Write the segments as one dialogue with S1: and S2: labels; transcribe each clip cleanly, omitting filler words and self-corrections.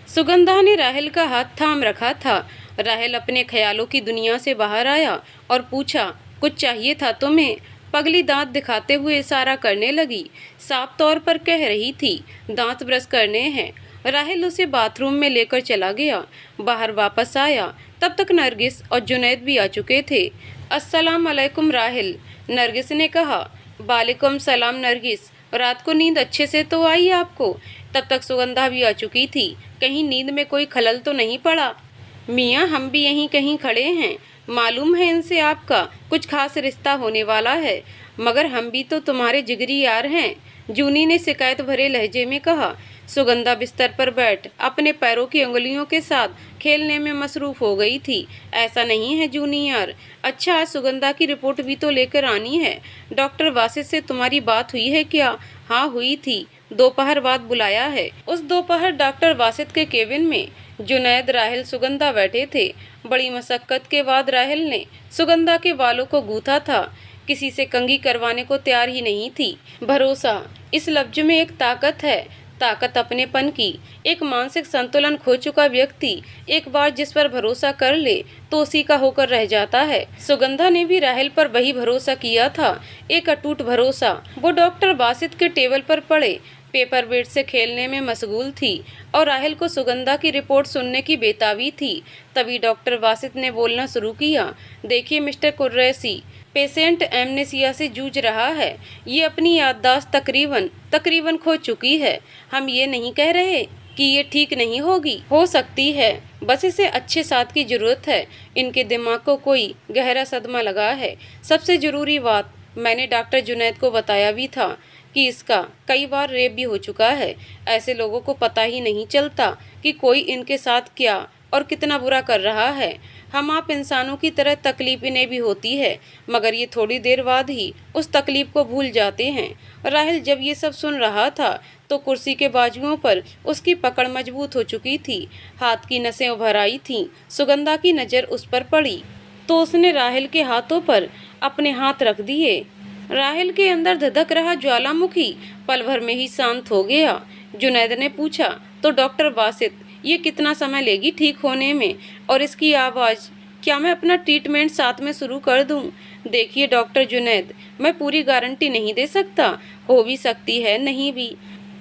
S1: सुगंधा ने राहिल का हाथ थाम रखा था। राहिल अपने ख्यालों की दुनिया से बाहर आया और पूछा, कुछ चाहिए था तुम्हें? पगली दांत दिखाते हुए इशारा करने लगी। साफ तौर पर कह रही थी, दांत ब्रश करने हैं। राहिल उसे बाथरूम में लेकर चला गया। बाहर वापस आया, तब तक नरगिस और जुनैद भी आ चुके थे। अस्सलाम वालेकुम राहिल, नरगिस ने कहा। वालेकुम सलाम नरगिस, रात को नींद अच्छे से तो आई आपको? तब तक सुगंधा भी आ चुकी थी। कहीं नींद में कोई खलल तो नहीं पड़ा? मियाँ, हम भी यहीं कहीं खड़े हैं। मालूम है इनसे आपका कुछ खास रिश्ता होने वाला है, मगर हम भी तो तुम्हारे जिगरी यार हैं, जूनी ने शिकायत भरे लहजे में कहा। सुगंधा बिस्तर पर बैठ अपने पैरों की उंगलियों के साथ खेलने में मसरूफ हो गई थी। ऐसा नहीं है जूनी यार। अच्छा, आज सुगंधा की रिपोर्ट भी तो लेकर आनी है। डॉक्टर वासित से तुम्हारी बात हुई है क्या? हाँ हुई थी, दोपहर बाद बुलाया है। उस दोपहर डॉक्टर वासित के केबिन में जुनैद, राहिल, सुगंधा बैठे थे। बड़ी मशक्कत के बाद राहिल ने सुगंधा के बालों को गूथा था। किसी से कंघी करवाने को तैयार ही नहीं थी। भरोसा, इस लफ्ज में एक ताकत है, ताकत अपनेपन की। एक मानसिक संतुलन खो चुका व्यक्ति एक बार जिस पर भरोसा कर ले तो उसी का होकर रह जाता है। सुगंधा ने भी राहिल पर वही भरोसा किया था, एक अटूट भरोसा। वो डॉक्टर वासित के टेबल पर पड़े पेपर वेट से खेलने में मशगूल थी और राहिल को सुगंधा की रिपोर्ट सुनने की बेताबी थी। तभी डॉक्टर वासित ने बोलना शुरू किया, देखिए मिस्टर कुरैशी, पेशेंट एमनेसिया से जूझ रहा है। ये अपनी याददाश्त तकरीबन खो चुकी है। हम ये नहीं कह रहे कि ये ठीक नहीं होगी, हो सकती है, बस इसे अच्छे साथ की जरूरत है। इनके दिमाग को कोई गहरा सदमा लगा है। सबसे जरूरी बात, मैंने डॉक्टर जुनैद को बताया भी था कि इसका कई बार रेप भी हो चुका है। ऐसे लोगों को पता ही नहीं चलता कि कोई इनके साथ क्या और कितना बुरा कर रहा है। हम आप इंसानों की तरह तकलीफ इन्हें भी होती है, मगर ये थोड़ी देर बाद ही उस तकलीफ को भूल जाते हैं। राहिल जब ये सब सुन रहा था तो कुर्सी के बाजुओं पर उसकी पकड़ मजबूत हो चुकी थी, हाथ की नसें उभर आई थीं। सुगंधा की नज़र उस पर पड़ी तो उसने राहिल के हाथों पर अपने हाथ रख दिए। राहिल के अंदर धधक रहा ज्वालामुखी पल भर में ही शांत हो गया। जुनैद ने पूछा, तो डॉक्टर वासित, ये कितना समय लेगी ठीक होने में? और इसकी आवाज़, क्या मैं अपना ट्रीटमेंट साथ में शुरू कर दूं? देखिए डॉक्टर जुनैद, मैं पूरी गारंटी नहीं दे सकता, हो भी सकती है नहीं भी,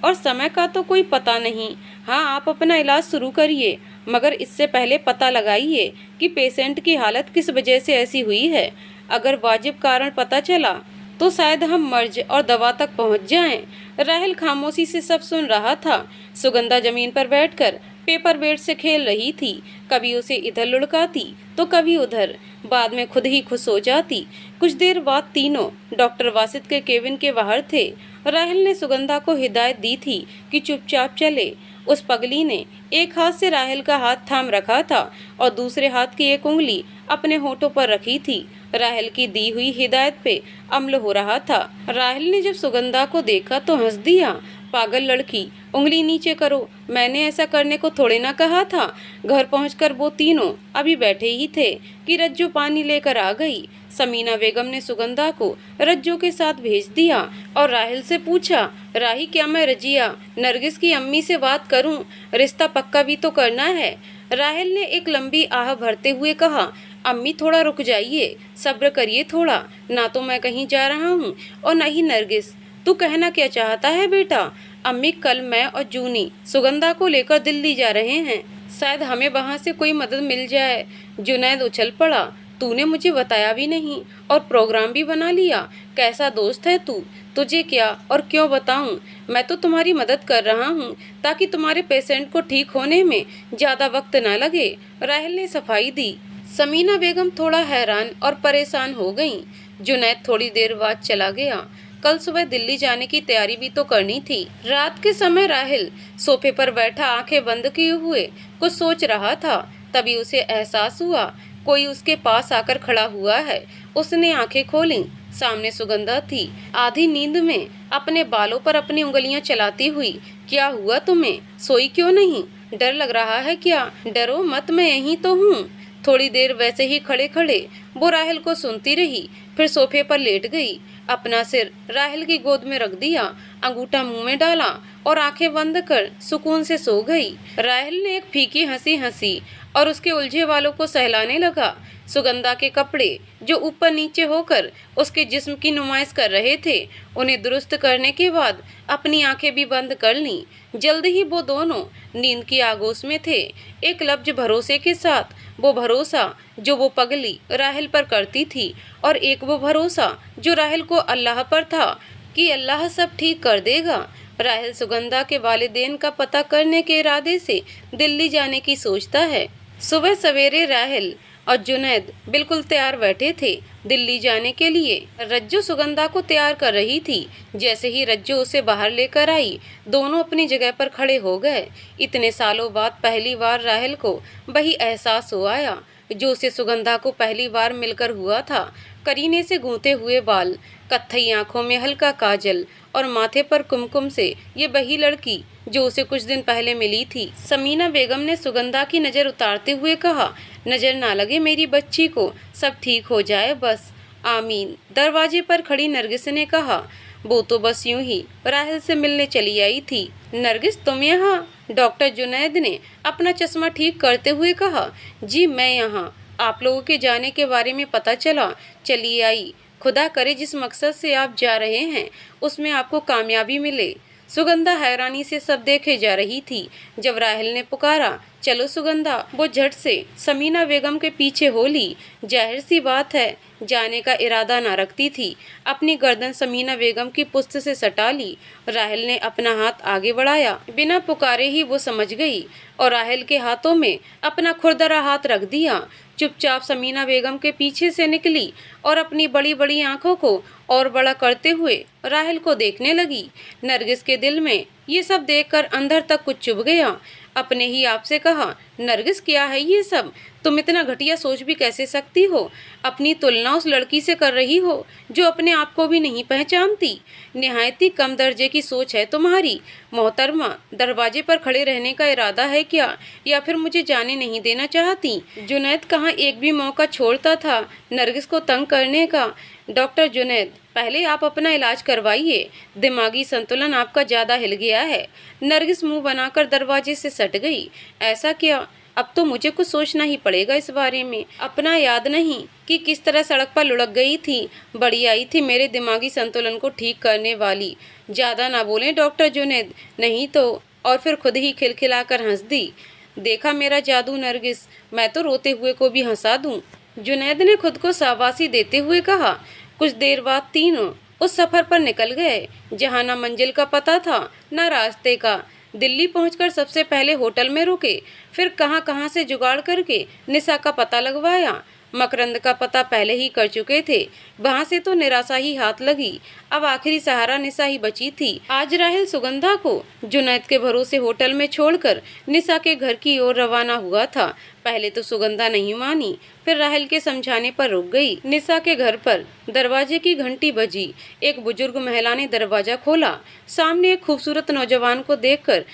S1: और समय का तो कोई पता नहीं। हाँ, आप अपना इलाज शुरू करिए, मगर इससे पहले पता लगाइए कि पेशेंट की हालत किस वजह से ऐसी हुई है। अगर वाजिब कारण पता चला तो शायद हम मर्ज और दवा तक पहुंच जाएं। राहिल खामोशी से सब सुन रहा था। सुगंधा जमीन पर बैठकर पेपर वेट से खेल रही थी, कभी उसे इधर लुढ़काती तो कभी उधर, बाद में खुद ही खुश हो जाती। कुछ देर बाद तीनों डॉक्टर वासित के केबिन के बाहर थे। राहिल ने सुगंधा को हिदायत दी थी कि चुपचाप चले। उस पगली ने एक हाथ से राहिल का हाथ थाम रखा था और दूसरे हाथ की एक उंगली अपने होठों पर रखी थी। राहिल की दी हुई हिदायत पे अमल हो रहा था। राहिल ने जब सुगंधा को देखा तो हंस दिया, पागल लड़की, उंगली नीचे करो, मैंने ऐसा करने को थोड़े ना कहा था। घर पहुंचकर वो तीनों अभी बैठे ही थे कि रज्जो पानी लेकर आ गई। समीना बेगम ने सुगंधा को रज्जो के साथ भेज दिया और राहिल से पूछा, राही, क्या मैं रजिया नरगिस की अम्मी से बात करूं? रिश्ता पक्का भी तो करना है। राहिल ने एक लंबी आह भरते हुए कहा, अम्मी थोड़ा रुक जाइए, सब्र करिए थोड़ा, ना तो मैं कहीं जा रहा हूँ और न ही नरगिस। तू कहना क्या चाहता है बेटा? अम्मी, कल मैं और जूनी सुगंधा को लेकर दिल्ली जा रहे हैं, शायद हमें वहाँ से कोई मदद मिल जाए। जुनैद उछल पड़ा, तूने मुझे बताया भी नहीं और प्रोग्राम भी बना लिया। कैसा दोस्त है तू? तुझे क्या और क्यों बताऊं? मैं तो तुम्हारी मदद कर रहा हूं ताकि तुम्हारे पेशेंट को ठीक होने में ज़्यादा वक्त ना लगे। राहिल ने सफाई दी। समीना बेगम थोड़ा हैरान और परेशान हो गईं। जुनैद थोड़ी देर बाद चला गया। कल सुबह दिल्ली जाने की तैयारी भी तो करनी थी। रात के समय राहिल सोफे पर बैठा आंखें बंद किए हुए कुछ सोच रहा था। तभी उसे एहसास हुआ कोई उसके पास आकर खड़ा हुआ है। उसने आंखें खोलीं, सामने सुगंधा थी, आधी नींद में अपने बालों पर अपनी उंगलियां चलाती हुई। क्या हुआ तुम्हें? सोई क्यों नहीं? डर लग रहा है क्या? डरो मत, मैं यहीं तो हूँ। थोड़ी देर वैसे ही खड़े खड़े वो राहिल को सुनती रही, फिर सोफे पर लेट गई, अपना सिर राहिल की गोद में रख दिया, अंगूठा मुंह में डाला और आंखें बंद कर सुकून से सो गई। राहेल ने एक फीकी हंसी हंसी और उसके उलझे वालों को सहलाने लगा। सुगंधा के कपड़े जो ऊपर नीचे होकर उसके जिस्म की नुमाइश कर रहे थे, उन्हें दुरुस्त करने के बाद अपनी आंखें भी बंद कर लीं। जल्द ही वो दोनों नींद की आगोश में थे। एक लफ्ज भरोसे के साथ, वो भरोसा जो वो पगली राहेल पर करती थी, और एक वो भरोसा जो राहेल को अल्लाह पर था कि अल्लाह सब ठीक कर देगा। राहेल सुगंधा के वालिदैन का पता करने के इरादे से दिल्ली जाने की सोचता है। सुबह सवेरे राहेल और जुनैद बिल्कुल तैयार बैठे थे दिल्ली जाने के लिए। रज्जू सुगंधा को तैयार कर रही थी। जैसे ही रज्जू उसे बाहर लेकर आई, दोनों अपनी जगह पर खड़े हो गए। इतने सालों बाद पहली बार राहेल को वही एहसास हो आया जो उसे सुगंधा को पहली बार मिलकर हुआ था। करीने से गूंथे हुए बाल, कत्थई आंखों में हल्का काजल और माथे पर कुमकुम से ये वही लड़की जो उसे कुछ दिन पहले मिली थी। समीना बेगम ने सुगंधा की नज़र उतारते हुए कहा, नज़र ना लगे मेरी बच्ची को, सब ठीक हो जाए बस, आमीन। दरवाजे पर खड़ी नरगिस ने कहा, वो तो बस यूं ही राहेल से मिलने चली आई थी। नरगिस तुम यहाँ? डॉक्टर जुनैद ने अपना चश्मा ठीक करते हुए कहा, जी मैं यहाँ। आप लोगों के जाने के बारे में पता चला, चली आई। खुदा करे जिस मकसद से आप जा रहे हैं उसमें आपको कामयाबी मिले। सुगंधा हैरानी से सब देखे जा रही थी। जब राहेल ने पुकारा, चलो सुगंधा, वो झट से समीना बेगम के पीछे हो ली। जाहिर सी बात है जाने का इरादा ना रखती थी। अपनी गर्दन समीना बेगम की पुस्त से सटा ली। राहेल ने अपना हाथ आगे बढ़ाया, बिना पुकारे ही वो समझ गई और राहेल के हाथों में अपना खुरदरा हाथ रख दिया। चुपचाप समीना बेगम के पीछे से निकली और अपनी बड़ी बड़ी आंखों को और बड़ा करते हुए राहेल को देखने लगी। नरगिस के दिल में ये सब देखकर अंदर तक कुछ चुभ गया। अपने ही आप से कहा, नरगिस क्या है ये सब? तुम इतना घटिया सोच भी कैसे सकती हो? अपनी तुलना उस लड़की से कर रही हो जो अपने आप को भी नहीं पहचानती। निहायती कम दर्जे की सोच है तुम्हारी। मोहतरमा, दरवाजे पर खड़े रहने का इरादा है क्या, या फिर मुझे जाने नहीं देना चाहती? जुनैद कहाँ एक भी मौका छोड़ता था नरगिस को तंग करने का। डॉक्टर जुनैद, पहले आप अपना इलाज करवाइए, दिमागी संतुलन आपका ज़्यादा हिल गया है। नरगिस मुंह बनाकर दरवाजे से सट गई। ऐसा क्या? अब तो मुझे कुछ सोचना ही पड़ेगा इस बारे में। अपना याद नहीं कि किस तरह सड़क पर लुढ़क गई थी। बड़ी आई थी मेरे दिमागी संतुलन को ठीक करने वाली। ज़्यादा ना बोलें डॉक्टर जुनैद, नहीं तो। और फिर खुद ही खिलखिलाकर हंस दी। देखा मेरा जादू नरगिस, मैं तो रोते हुए को भी हंसा दूं। जुनैद ने खुद को शाबाशी देते हुए कहा। कुछ देर बाद तीनों उस सफ़र पर निकल गए जहाँ ना मंजिल का पता था ना रास्ते का। दिल्ली पहुंचकर सबसे पहले होटल में रुके, फिर कहां कहां से जुगाड़ करके निशा का पता लगवाया। मकरंद का पता पहले ही कर चुके थे, वहां से तो निराशा ही हाथ लगी। अब आखिरी सहारा निशा ही बची थी। आज राहेल सुगंधा को जुनैद के भरोसे होटल में छोड़कर निशा के घर की ओर रवाना हुआ था। पहले तो सुगंधा नहीं मानी, फिर राहेल के समझाने पर रुक गई। निशा के घर पर दरवाजे की घंटी बजी। एक बुजुर्ग महिला ने दरवाजा खोला। सामने एक खूबसूरत नौजवान को देखकर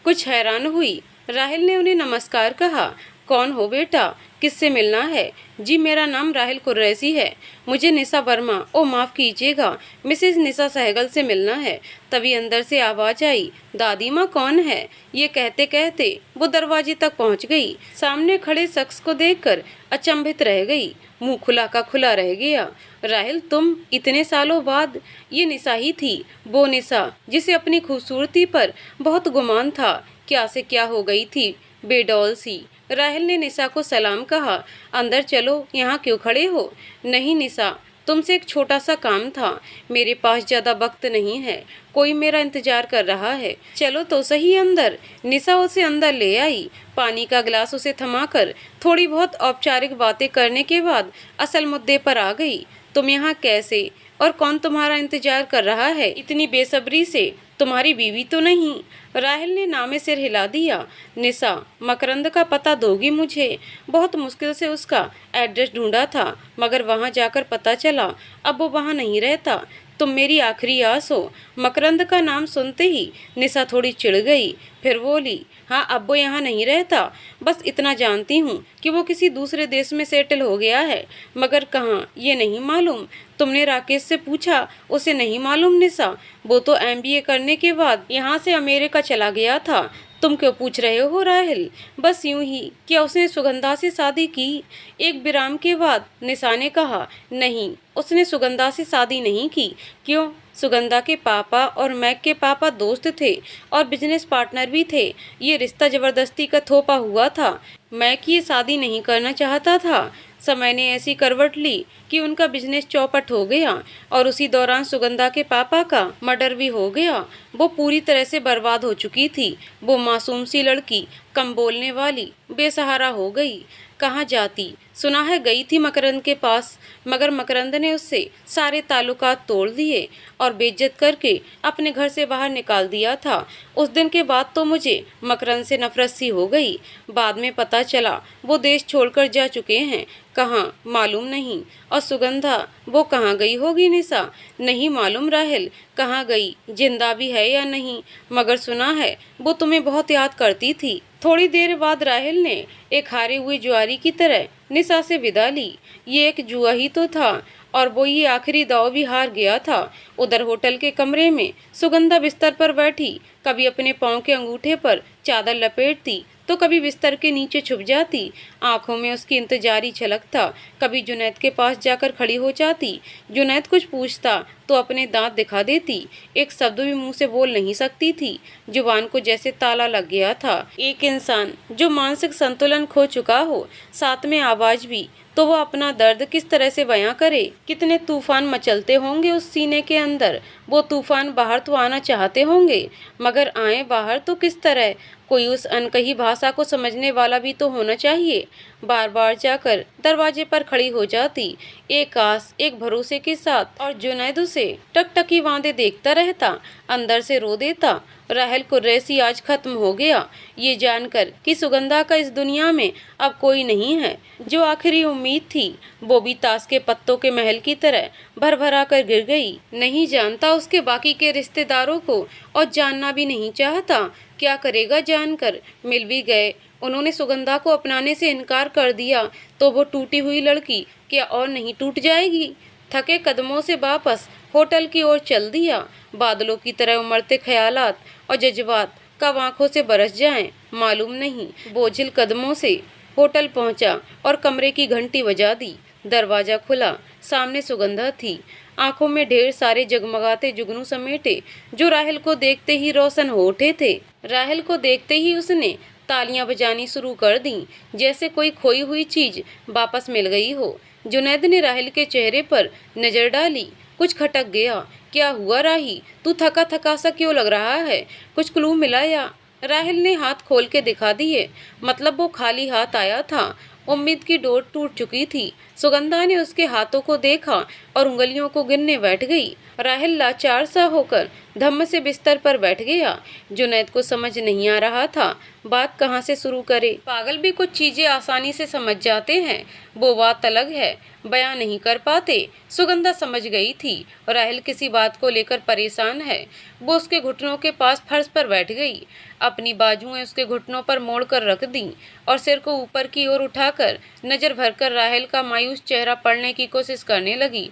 S1: कुछ हैरान हुई। राहेल ने उन्हें नमस्कार कहा। कौन हो बेटा, किससे मिलना है? जी मेरा नाम राहेल कुरैशी है, मुझे निशा वर्मा, ओ माफ़ कीजिएगा, मिसेज निशा सहगल से मिलना है। तभी अंदर से आवाज़ आई, दादी माँ कौन है? ये कहते कहते वो दरवाजे तक पहुँच गई। सामने खड़े शख्स को देखकर अचंभित रह गई, मुँह खुला का खुला रह गया। राहेल तुम, इतने सालों बाद? ये निशा ही थी, वो निशा जिसे अपनी खूबसूरती पर बहुत गुमान था। क्या से क्या हो गई थी बेडौल सी। राहेल ने निशा को सलाम कहा। अंदर चलो, यहाँ क्यों खड़े हो? नहीं निशा, तुमसे एक छोटा सा काम था। मेरे पास ज़्यादा वक्त नहीं है, कोई मेरा इंतजार कर रहा है। चलो तो सही अंदर। निशा उसे अंदर ले आई। पानी का गिलास उसे थमाकर थोड़ी बहुत औपचारिक बातें करने के बाद असल मुद्दे पर आ गई। तुम यहाँ कैसे, और कौन तुम्हारा इंतजार कर रहा है इतनी बेसब्री से? तुम्हारी बीवी तो नहीं? राहेल ने नामे सिर हिला दिया। निशा, मकरंद का पता दोगी मुझे? बहुत मुश्किल से उसका एड्रेस ढूंढा था, मगर वहाँ जाकर पता चला अब वो वहाँ नहीं रहता। तुम मेरी आखिरी आस हो। मकरंद का नाम सुनते ही निशा थोड़ी चिढ़ गई, फिर बोली, हाँ अब वो यहाँ नहीं रहता, बस इतना जानती हूँ कि वो किसी दूसरे देश में सेटल हो गया है, मगर कहाँ ये नहीं मालूम। तुमने राकेश से पूछा? उसे नहीं मालूम निशा, वो तो MBA करने के बाद यहाँ से अमेरिका चला गया था। तुम क्यों पूछ रहे हो राहिल? बस यूं ही। क्या उसने सुगंधा से शादी की? एक विराम के बाद निशा ने कहा, नहीं उसने सुगंधा से शादी नहीं की। क्यों? सुगंधा के पापा और मैक के पापा दोस्त थे और बिजनेस पार्टनर भी थे। ये रिश्ता जबरदस्ती का थोपा हुआ था। मैक ये शादी नहीं करना चाहता था। समय ने ऐसी करवट ली कि उनका बिजनेस चौपट हो गया और उसी दौरान सुगंधा के पापा का मर्डर भी हो गया। वो पूरी तरह से बर्बाद हो चुकी थी। वो मासूम सी लड़की, कम बोलने वाली, बेसहारा हो गई। कहाँ जाती? सुना है गई थी मकरंद के पास, मगर मकरंद ने उससे सारे ताल्लुकात तोड़ दिए और बेइज्जत करके अपने घर से बाहर निकाल दिया था। उस दिन के बाद तो मुझे मकरंद से नफरत सी हो गई। बाद में पता चला वो देश छोड़कर जा चुके हैं। कहाँ मालूम नहीं। और सुगंधा, वो कहाँ गई होगी निशा? नहीं मालूम राहिल कहाँ गई, जिंदा भी है या नहीं, मगर सुना है वो तुम्हें बहुत याद करती थी। थोड़ी देर बाद राहिल ने एक हारे हुए जुआरी की तरह निशा से विदा ली। ये एक जुआ ही तो था और वो ये आखिरी दाव भी हार गया था। उधर होटल के कमरे में सुगंधा बिस्तर पर बैठी, कभी अपने पाँव के अंगूठे पर चादर लपेटती तो कभी बिस्तर के नीचे छुप जाती। आंखों में उसकी इंतजारी झलक था। कभी जुनैद के पास जाकर खड़ी हो जाती। जुनैद कुछ पूछता तो अपने दांत दिखा देती। एक शब्द भी मुंह से बोल नहीं सकती थी। जुबान को जैसे ताला लग गया था। एक इंसान जो मानसिक संतुलन खो चुका हो, साथ में आवाज भी, तो वो अपना दर्द किस तरह से बयां करे? कितने तूफान मचलते होंगे उस सीने के अंदर। वो तूफान बाहर तो आना चाहते होंगे, मगर आए बाहर तो किस तरह? कोई उस अनकही भाषा को समझने वाला भी तो होना चाहिए। बार बार जाकर दरवाजे पर खड़ी हो जाती, एक आस, एक भरोसे के साथ, और जुनैद उसे टकटकी वांदे देखता रहता। अंदर से रो देता। राहिल कुरैशी आज खत्म हो गया, ये जानकर कि सुगंधा का इस दुनिया में अब कोई नहीं है। जो आखिरी उम्मीद थी वो भी ताश के पत्तों के महल की तरह भर भरा कर गिर गई। नहीं जानता उसके बाकी के रिश्तेदारों को और जानना भी नहीं चाहता। क्या करेगा जानकर? मिल भी गए, उन्होंने सुगंधा को अपनाने से इनकार कर दिया तो वो टूटी हुई लड़की क्या और नहीं टूट जाएगी? थके कदमों से वापस होटल की ओर चल दिया। बादलों की तरह उमड़ते ख्यालात और जज्बात कब आंखों से बरस जाएं मालूम नहीं। बोझिल कदमों से होटल पहुंचा और कमरे की घंटी बजा दी। दरवाजा खुला, सामने सुगंधा थी। आंखों में ढेर सारे जगमगाते जुगनू समेटे जो राहिल को देखते ही रोशन हो उठे थे। राहिल को देखते ही उसने तालियां बजानी शुरू कर दी, जैसे कोई खोई हुई चीज वापस मिल गई हो। जुनैद ने राहिल के चेहरे पर नजर डाली। कुछ खटक गया। क्या हुआ राही, तू थका थका सा क्यों लग रहा है? कुछ क्लू मिला या? राहिल ने हाथ खोल के दिखा दिए। मतलब वो खाली हाथ आया था। उम्मीद की डोर टूट चुकी थी। सुगंधा ने उसके हाथों को देखा और उंगलियों को गिनने बैठ गई। राहिल लाचार सा होकर धम्म से बिस्तर पर बैठ गया। जुनैद को समझ नहीं आ रहा था बात कहाँ से शुरू करे। पागल भी कुछ चीजें आसानी से समझ जाते हैं, वो बात अलग है, बयां नहीं कर पाते। सुगंधा समझ गई थी राहिल किसी बात को लेकर परेशान है। वो उसके घुटनों के पास फर्श पर बैठ गई, अपनी बाजुएं उसके घुटनों पर मोड़ कर रख दी और सिर को ऊपर की ओर उठाकर नजर भरकर राहिल का मायूस चेहरा पढ़ने की कोशिश करने लगी।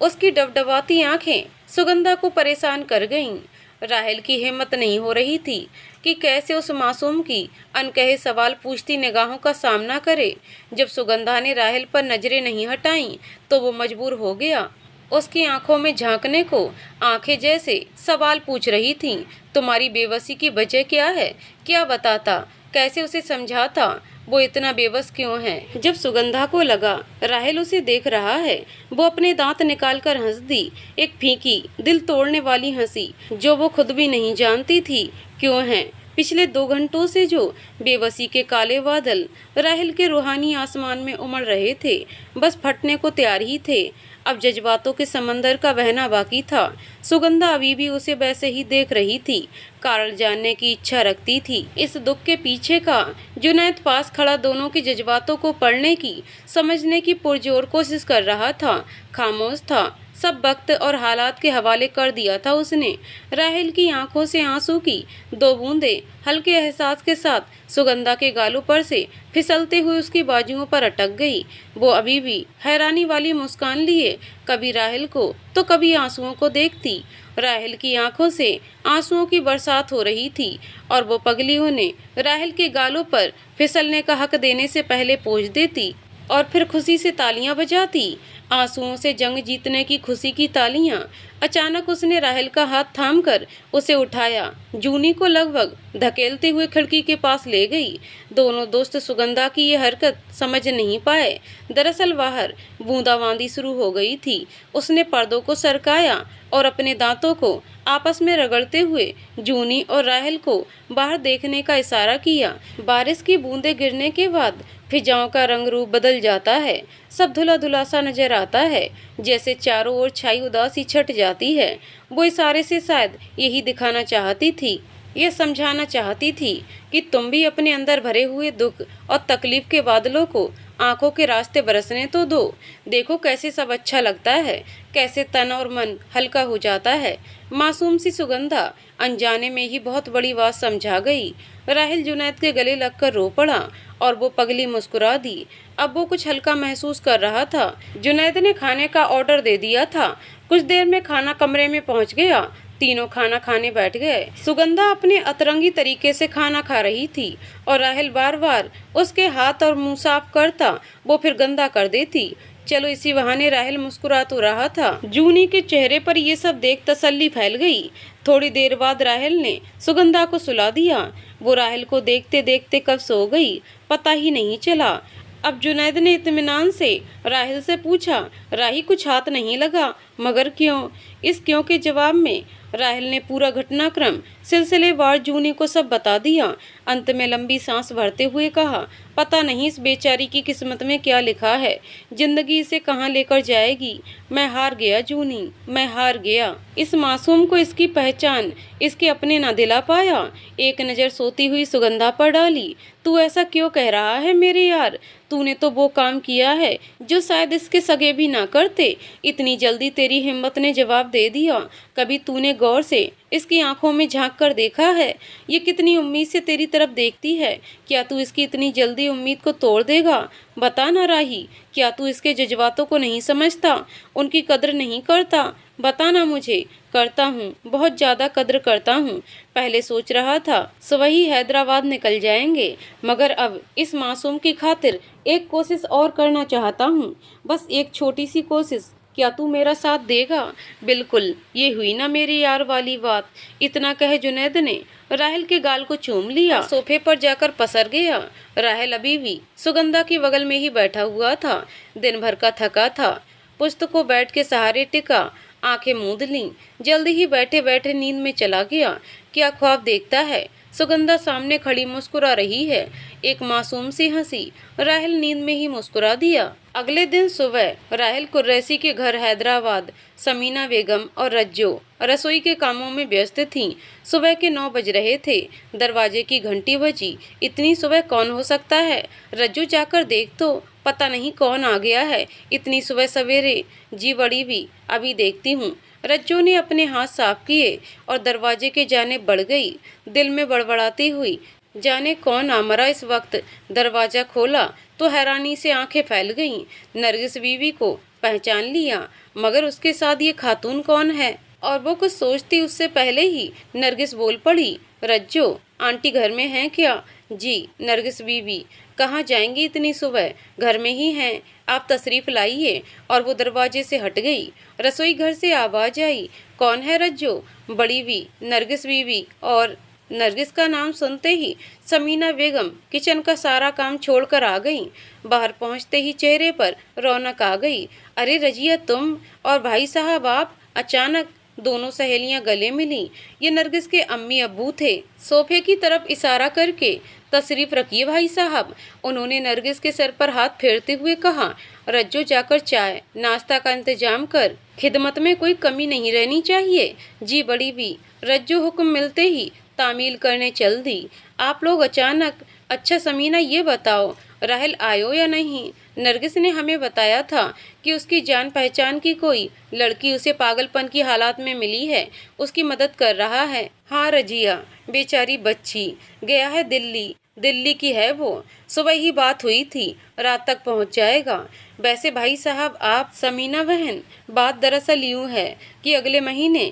S1: उसकी डबडबाती आंखें सुगंधा को परेशान कर गईं। राहिल की हिम्मत नहीं हो रही थी कि कैसे उस मासूम की अनकहे सवाल पूछती निगाहों का सामना करे। जब सुगंधा ने राहिल पर नजरें नहीं हटाईं तो वो मजबूर हो गया। उसकी आंखों में झांकने को आंखें जैसे सवाल पूछ रही थीं। तुम्हारी बेबसी की वजह क्या है? क्या बताता? कैसे उसे समझाता? वो इतना बेबस क्यों है? जब सुगंधा को लगा राहिल उसे देख रहा है, वो अपने दांत निकालकर हंस दी। एक फीकी, दिल तोड़ने वाली हंसी जो वो खुद भी नहीं जानती थी क्यों है। पिछले 2 घंटों से जो बेबसी के काले बादल राहिल के रूहानी आसमान में उमड़ रहे थे, बस फटने को तैयार ही थे। अब जज्बातों के समंदर का बहना बाकी था। सुगंधा अभी भी उसे वैसे ही देख रही थी, कारण जानने की इच्छा रखती थी। इस दुख के पीछे का जुनैद पास खड़ा दोनों के जज्बातों को पढ़ने की, समझने की पुरजोर कोशिश कर रहा था। खामोश था, सब वक्त और हालात के हवाले कर दिया था उसने। राहेल की आंखों से आंसू की दो बूंदें हल्के एहसास के साथ सुगंधा के गालों पर से फिसलते हुए उसकी बाजुओं पर अटक गई। वो अभी भी हैरानी वाली मुस्कान लिए कभी राहेल को तो कभी आंसुओं को देखती। राहेल की आंखों से आंसुओं की बरसात हो रही थी और वो पगली उन्हें राहेल के गालों पर फिसलने का हक देने से पहले पोंछ देती और फिर खुशी से तालियां बजाती। आंसुओं से जंग जीतने की खुशी की तालियां। अचानक उसने राहेल का हाथ थामकर उसे उठाया, जूनी को लगभग धकेलते हुए खिड़की के पास ले गई। दोनों दोस्त सुगंधा की ये हरकत समझ नहीं पाए। दरअसल बाहर बूंदाबांदी शुरू हो गई थी। उसने पर्दों को सरकाया और अपने दांतों को आपस में रगड़ते हुए जूनी और राहेल को बाहर देखने का इशारा किया। बारिश की बूंदें गिरने के बाद फिजाओं का रंग रूप बदल जाता है। सब धुला धुला सा नजर आता है, जैसे चारों ओर छाई उदासी छट जाती है। वो इशारे से शायद यही दिखाना चाहती थी, ये समझाना चाहती थी कि तुम भी अपने अंदर भरे हुए दुख और तकलीफ के बादलों को आंखों के रास्ते बरसने तो दो। देखो कैसे सब अच्छा लगता है, कैसे तन और मन हल्का हो जाता है। मासूम सी सुगंधा अनजाने में ही बहुत बड़ी बात समझा गई। राहिल जुनैद के गले लगकर रो पड़ा और वो पगली मुस्कुरा दी। अब वो कुछ हल्का महसूस कर रहा था। जुनैद ने खाने का ऑर्डर दे दिया था। कुछ देर में खाना कमरे में पहुंच गया। तीनों खाना खाने बैठ गए। सुगंधा अपने अतरंगी तरीके से खाना खा रही थी और राहिल बार बार उसके हाथ और मुंह साफ करता, वो फिर गंदा कर देती। चलो इसी बहाने राहिल मुस्कुरा तो रहा था। जूनी के चेहरे पर ये सब देख तसल्ली फैल गई। थोड़ी देर बाद राहिल ने सुगंधा को सुला दिया। वो राहिल को देखते देखते कब सो गई पता ही नहीं चला। अब जुनैद ने इत्मीनान से राहिल से पूछा, राही कुछ हाथ नहीं लगा? मगर क्यों? इस क्यों के जवाब में राहिल ने पूरा घटनाक्रम सिलसिलेवार जूनी को सब बता दिया। अंत में लंबी सांस भरते हुए कहा, पता नहीं इस बेचारी की किस्मत में क्या लिखा है, जिंदगी इसे कहाँ लेकर जाएगी। मैं हार गया जूनी, मैं हार गया। इस मासूम को इसकी पहचान इसके अपने न दिला पाया। एक नज़र सोती हुई सुगंधा पर डाली। तू ऐसा क्यों कह रहा है मेरे यार? तूने तो वो काम किया है जो शायद इसके सगे भी ना करते। इतनी जल्दी तेरी हिम्मत ने जवाब दे दिया। कभी तूने गौर से इसकी आंखों में झांक कर देखा है? ये कितनी उम्मीद से तेरी तरफ देखती है। क्या तू इसकी इतनी जल्दी उम्मीद को तोड़ देगा? बता ना राही, क्या तू इसके जज्बातों को नहीं समझता, उनकी कद्र नहीं करता? बताना मुझे। करता हूँ, बहुत ज़्यादा कद्र करता हूँ। पहले सोच रहा था सुबह ही हैदराबाद निकल जाएंगे, मगर अब इस मासूम की खातिर एक कोशिश और करना चाहता हूँ। बस एक छोटी सी कोशिश। क्या तू मेरा साथ देगा? बिल्कुल, ये हुई ना मेरी यार वाली बात। इतना कहे जुनैद ने राहिल के गाल को चूम लिया, सोफे पर जाकर पसर गया। राहिल अभी भी सुगंधा के बगल में ही बैठा हुआ था। दिन भर का थका था। पुस्तकों बैठ के सहारे टिका, आंखें मूंद लीं। जल्दी ही बैठे बैठे नींद में चला गया। क्या ख्वाब देखता है? सुगंधा सामने खड़ी मुस्कुरा रही है। एक मासूम सी हंसी। राहिल नींद में ही मुस्कुरा दिया। अगले दिन सुबह राहिल कुरैशी के घर हैदराबाद समीना बेगम और रज्जो रसोई के कामों में व्यस्त थीं। सुबह के 9 बज रहे थे। दरवाजे की घंटी बजी। इतनी सुबह कौन हो सकता है? रज्जो जाकर देख तो पता नहीं कौन आ गया है इतनी सुबह सवेरे। जी बड़ी भी, अभी देखती हूँ। रज्जो ने अपने हाथ साफ किए और दरवाजे के जानिब बढ़ गई, दिल में बड़बड़ाती हुई। जाने कौन आ मरा इस वक्त। दरवाजा खोला तो हैरानी से आंखें फैल गईं। नरगिस बीवी को पहचान लिया, मगर उसके साथ ये खातून कौन है? और वो कुछ सोचती उससे पहले ही नरगिस बोल पड़ी, रज्जो आंटी घर में हैं क्या? जी। नरगिस बीवी, कहाँ जाएंगी इतनी सुबह? घर में ही हैं, आप तशरीफ लाइए। और वो दरवाजे से हट गई। रसोई घर से आवाज आई, कौन है रज्जो? बड़ी भी, नरगिस बीवी। और नरगिस का नाम सुनते ही समीना बेगम किचन का सारा काम छोड़कर आ गईं। बाहर पहुंचते ही चेहरे पर रौनक आ गई। अरे रजिया, तुम और भाई साहब आप? अचानक दोनों सहेलियां गले मिलीं। ये नरगिस के अम्मी अब्बू थे। सोफे की तरफ इशारा करके, तशरीफ रखिए भाई साहब। उन्होंने नरगिस के सर पर हाथ फेरते हुए कहा, रज्जो जाकर चाय नाश्ता का इंतजाम कर, खिदमत में कोई कमी नहीं रहनी चाहिए। जी बड़ी भी। रज्जो हुक्म मिलते ही तामील करने चल दी। आप लोग अचानक? अच्छा समीना, ये बताओ राहिल आयो या नहीं? नरगिस ने हमें बताया था कि उसकी जान पहचान की कोई लड़की उसे पागलपन की हालात में मिली है, उसकी मदद कर रहा है। हाँ रजिया, बेचारी बच्ची, गया है दिल्ली, दिल्ली की है वो। सुबह ही बात हुई थी, रात तक पहुंच जाएगा। वैसे भाई साहब, आप समीना बहन, बात दरअसल यूं है कि अगले महीने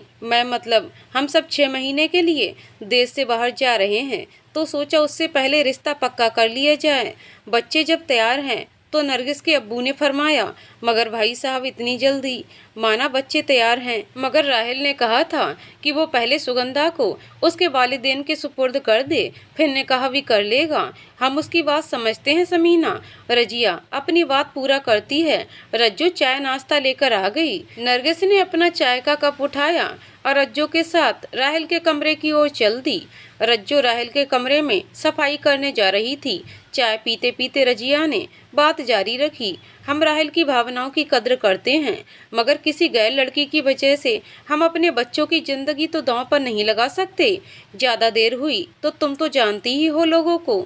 S1: हम सब 6 महीने के लिए देश से बाहर जा रहे हैं, तो सोचा उससे पहले रिश्ता पक्का कर लिया जाए। बच्चे जब तैयार हैं तो नरगिस के अब्बू ने फरमाया, मगर भाई साहब इतनी जल्दी? माना बच्चे तैयार हैं, मगर राहिल ने कहा था कि वो पहले सुगंधा को उसके वालिदैन के सुपुर्द कर दे, फिर निकाह भी कर लेगा। हम उसकी बात समझते हैं समीना। रजिया अपनी बात पूरा करती है। रज्जो चाय नाश्ता लेकर आ गई। नरगिस ने अपना चाय का कप उठाया और रज्जो के साथ राहिल के कमरे की ओर चल दी। रज्जो राहिल के कमरे में सफाई करने जा रही थी। चाय पीते पीते रजिया ने बात जारी रखी। हम राहिल की भावनाओं की कद्र करते हैं, मगर किसी गैर लड़की की वजह से हम अपने बच्चों की जिंदगी तो दांव पर नहीं लगा सकते। ज्यादा देर हुई तो तुम तो जानती ही हो लोगों को।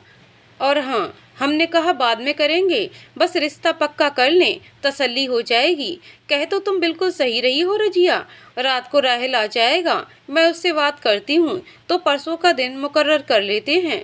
S1: और हाँ, हमने कहा बाद में करेंगे, बस रिश्ता पक्का कर लें, तसल्ली हो जाएगी। कहे तो तुम बिल्कुल सही रही हो रजिया। रात को राहिल आ जाएगा, मैं उससे बात करती हूँ, तो परसों का दिन मुकर्रर कर लेते हैं,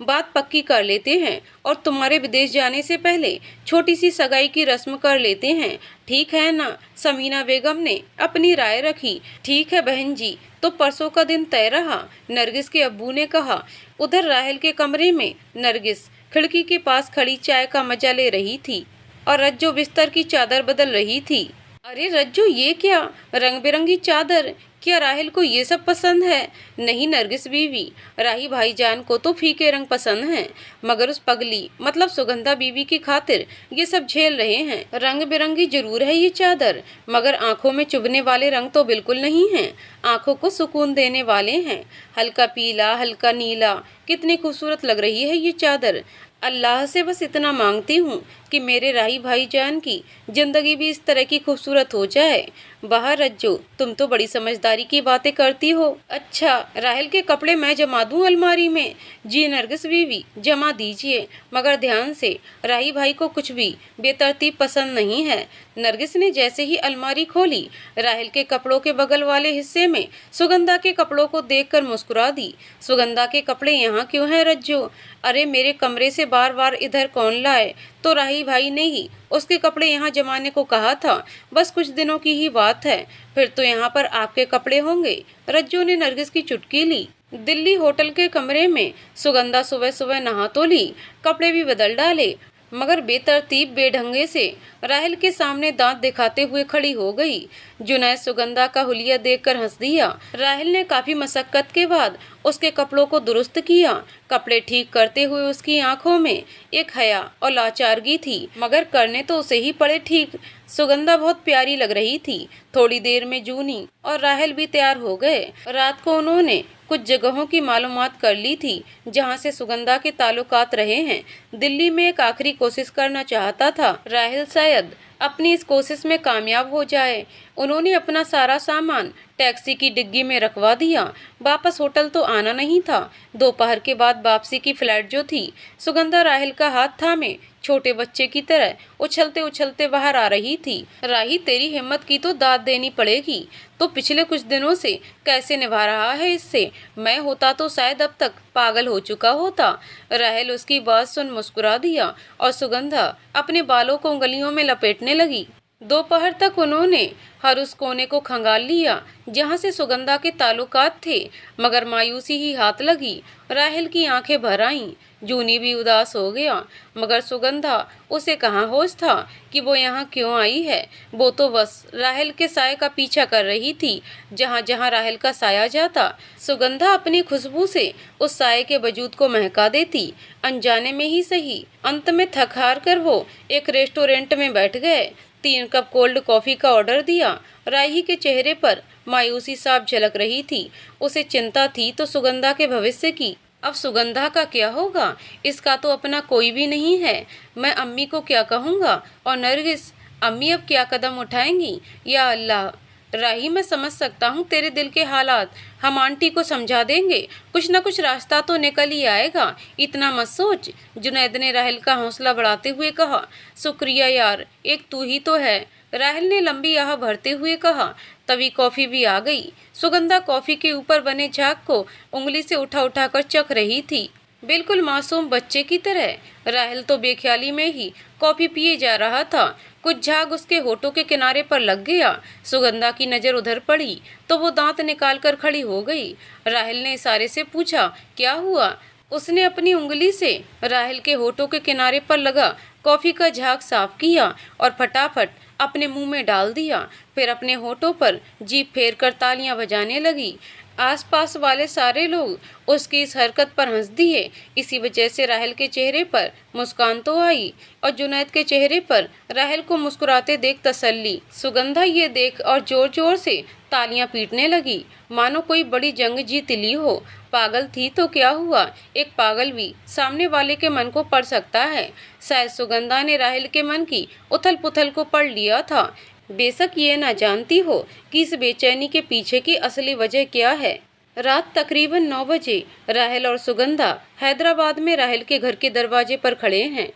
S1: बात पक्की कर लेते हैं और तुम्हारे विदेश जाने से पहले छोटी सी सगाई की रस्म कर लेते हैं। ठीक है ना? समीना बेगम ने अपनी राय रखी। ठीक है बहन जी, तो परसों का दिन तय रहा, नरगिस के अब्बू ने कहा। उधर राहिल के कमरे में नरगिस खिड़की के पास खड़ी चाय का मजा ले रही थी और रज्जो बिस्तर की चादर बदल रही थी। अरे रज्जो, ये क्या रंग बिरंगी चादर? क्या राहिल को ये सब पसंद है? नहीं नरगिस बीवी, राही भाईजान को तो फीके रंग पसंद हैं, मगर उस पगली सुगंधा बीवी की खातिर ये सब झेल रहे हैं। रंग बिरंगी जरूर है ये चादर, मगर आंखों में चुभने वाले रंग तो बिल्कुल नहीं हैं। आंखों को सुकून देने वाले हैं। हल्का पीला, हल्का नीला, कितनी खूबसूरत लग रही है ये चादर। अल्लाह से बस इतना मांगती हूँ कि मेरे राही भाईजान की जिंदगी भी इस तरह की खूबसूरत हो जाए। बाहर रज्जो, तुम तो बड़ी समझदारी की बातें करती हो। अच्छा, राहिल के कपड़े मैं जमा दूं अलमारी में? जी नरगिस बीवी, जमा दीजिए, मगर ध्यान से, राही भाई को कुछ भी बेतरतीब पसंद नहीं है। नरगिस ने जैसे ही अलमारी खोली, राहिल के कपड़ों के बगल वाले हिस्से में सुगंधा के कपड़ों को देखकर मुस्कुरा दी। सुगंधा के कपड़े यहाँ क्यों हैं रज्जो? अरे मेरे कमरे से बार बार इधर कौन लाए? तो राही भाई ने ही उसके कपड़े यहाँ जमाने को कहा था। बस कुछ दिनों की ही बात है, फिर तो यहाँ पर आपके कपड़े होंगे। रज्जो ने नरगिस की चुटकी ली। दिल्ली होटल के कमरे में सुगंधा सुबह सुबह नहा तो ली, कपड़े भी बदल डाले, मगर बेतरतीब बेढंगे से राहिल के सामने दांत दिखाते हुए खड़ी हो गई। जुनैद सुगंधा का हुलिया देखकर हंस दिया। राहिल ने काफी मशक्कत के बाद उसके कपड़ों को दुरुस्त किया। कपड़े ठीक करते हुए उसकी आंखों में एक हया और लाचारगी थी, मगर करने तो उसे ही पड़े ठीक। सुगंधा बहुत प्यारी लग रही थी। थोड़ी देर में जूनी और राहिल भी तैयार हो गए। रात को उन्होंने कुछ जगहों की मालूमात कर ली थी जहां से सुगंधा के ताल्लुकात रहे हैं। दिल्ली में एक आखिरी कोशिश करना चाहता था। राहिल शायद अपनी इस कोशिश में कामयाब हो जाए। उन्होंने अपना सारा सामान टैक्सी की डिग्गी में रखवा दिया। वापस होटल तो आना नहीं था। दोपहर के बाद वापसी की फ्लाइट जो थी, सुगंधा राहिल का हाथ थामे छोटे बच्चे की तरह उछलते उछलते बाहर आ रही थी। राही, तेरी हिम्मत की तो दाद देनी पड़ेगी। तो पिछले कुछ दिनों से कैसे निभा रहा है इससे? मैं होता तो शायद अब तक पागल हो चुका होता। राहिल उसकी बात सुन मुस्कुरा दिया और सुगंधा अपने बालों को उंगलियों में लपेटने लगी। दोपहर तक उन्होंने हर उस कोने को खंगाल लिया जहां से सुगंधा के ताल्लुकात थे, मगर मायूसी ही हाथ लगी। राहिल की आंखें भर आईं। जूनी भी उदास हो गया, मगर सुगंधा, उसे कहाँ होश था कि वो यहाँ क्यों आई है। वो तो बस राहिल के साये का पीछा कर रही थी। जहाँ जहाँ राहिल का साया जाता, सुगंधा अपनी खुशबू से उस साये के वजूद को महका देती। अनजाने में ही सही, अंत में थक हार कर वो एक रेस्टोरेंट में बैठ गए। 3 कप कोल्ड कॉफी का ऑर्डर दिया। राही के चेहरे पर मायूसी साफ झलक रही थी। उसे चिंता थी तो सुगंधा के भविष्य की। अब सुगंधा का क्या होगा? इसका तो अपना कोई भी नहीं है। मैं अम्मी को क्या कहूँगा? और नरगिस, अम्मी अब क्या कदम उठाएंगी? या अल्लाह, राही, मैं समझ सकता हूँ तेरे दिल के हालात। हम आंटी को समझा देंगे, कुछ न कुछ रास्ता तो निकल ही आएगा, इतना मत सोच। जुनैद ने राहिल का हौसला बढ़ाते हुए कहा। शुक्रिया यार, एक तू ही तो है, राहिल ने लंबी आह भरते हुए कहा। तभी कॉफी भी आ गई। सुगंधा कॉफी के ऊपर बने झाग को उंगली से उठा उठा कर चख रही थी, बिल्कुल मासूम बच्चे की तरह। राहिल तो बेख्याली में ही कॉफी पिए जा रहा था। कुछ झाग उसके होठों के किनारे पर लग गया। सुगंधा की नज़र उधर पड़ी तो वो दांत निकाल कर खड़ी हो गई। राहिल ने इशारे से पूछा, क्या हुआ? उसने अपनी उंगली से राहिल के होठों के किनारे पर लगा कॉफी का झाग साफ किया और फटाफट अपने मुंह में डाल दिया। फिर अपने होठों पर जीभ फेर कर तालियां बजाने लगी। आसपास वाले सारे लोग उसकी इस हरकत पर हंस दिए। इसी वजह से राहिल के चेहरे पर मुस्कान तो आई और जुनैद के चेहरे पर राहिल को मुस्कुराते देख तसल्ली। सुगंधा ये देख और जोर जोर से तालियां पीटने लगी, मानो कोई बड़ी जंग जीत ली हो। पागल थी तो क्या हुआ, एक पागल भी सामने वाले के मन को पढ़ सकता है। शायद सुगंधा ने राहिल के मन की उथल पुथल को पढ़ लिया था। बेशक ये ना जानती हो कि इस बेचैनी के पीछे की असली वजह क्या है। रात तकरीबन 9 बजे राहिल और सुगंधा हैदराबाद में राहिल के घर के दरवाजे पर खड़े हैं।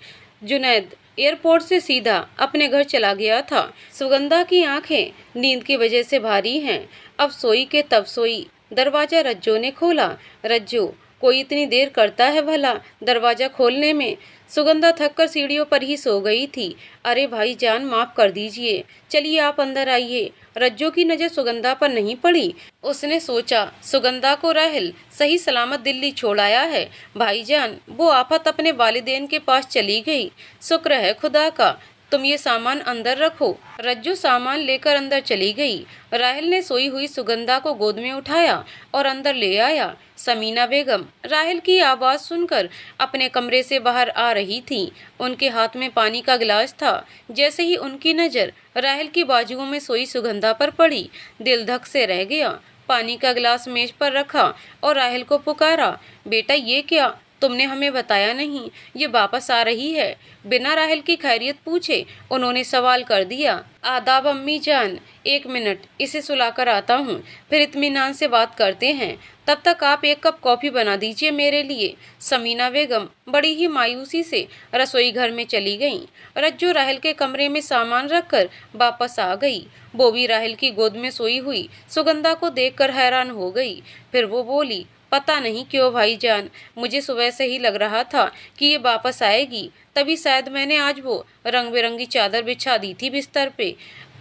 S1: जुनैद एयरपोर्ट से सीधा अपने घर चला गया था। सुगंधा की आंखें नींद की वजह से भारी हैं। अब सोई के तब सोई। दरवाजा रज्जो ने खोला। रज्जो, कोई इतनी देर करता है भला दरवाजा खोलने में? सुगंधा थककर सीढ़ियों पर ही सो गई थी। अरे भाई जान, माफ कर दीजिए, चलिए आप अंदर आइए। रज्जो की नज़र सुगंधा पर नहीं पड़ी। उसने सोचा सुगंधा को राहिल सही सलामत दिल्ली छोड़ आया है। भाईजान, वो आफत अपने वालिदैन के पास चली गई। शुक्र है खुदा का। तुम ये सामान अंदर रखो। रज्जो सामान लेकर अंदर चली गई। राहिल ने सोई हुई सुगंधा को गोद में उठाया और अंदर ले आया। समीना बेगम राहिल की आवाज़ सुनकर अपने कमरे से बाहर आ रही थी। उनके हाथ में पानी का गिलास था। जैसे ही उनकी नज़र राहिल की बाजुओं में सोई सुगंधा पर पड़ी, दिल धक से रह गया। पानी का गिलास मेज पर रखा और राहिल को पुकारा, बेटा ये क्या, तुमने हमें बताया नहीं, ये वापस आ रही है। बिना राहिल की खैरियत पूछे उन्होंने सवाल कर दिया। आदाब अम्मी जान, एक मिनट, इसे सुलाकर आता हूँ, फिर इत्मीनान से बात करते हैं। तब तक आप एक कप कॉफ़ी बना दीजिए मेरे लिए। समीना बेगम बड़ी ही मायूसी से रसोई घर में चली गईं। रज्जो राहिल के कमरे में सामान रखकर वापस आ गई। वो भी राहिल की गोद में सोई हुई सुगंधा को देखकर हैरान हो गई। फिर वो बोली, पता नहीं क्यों भाईजान, मुझे सुबह से ही लग रहा था कि ये वापस आएगी, तभी शायद मैंने आज वो रंग बिरंगी चादर बिछा दी थी बिस्तर पे।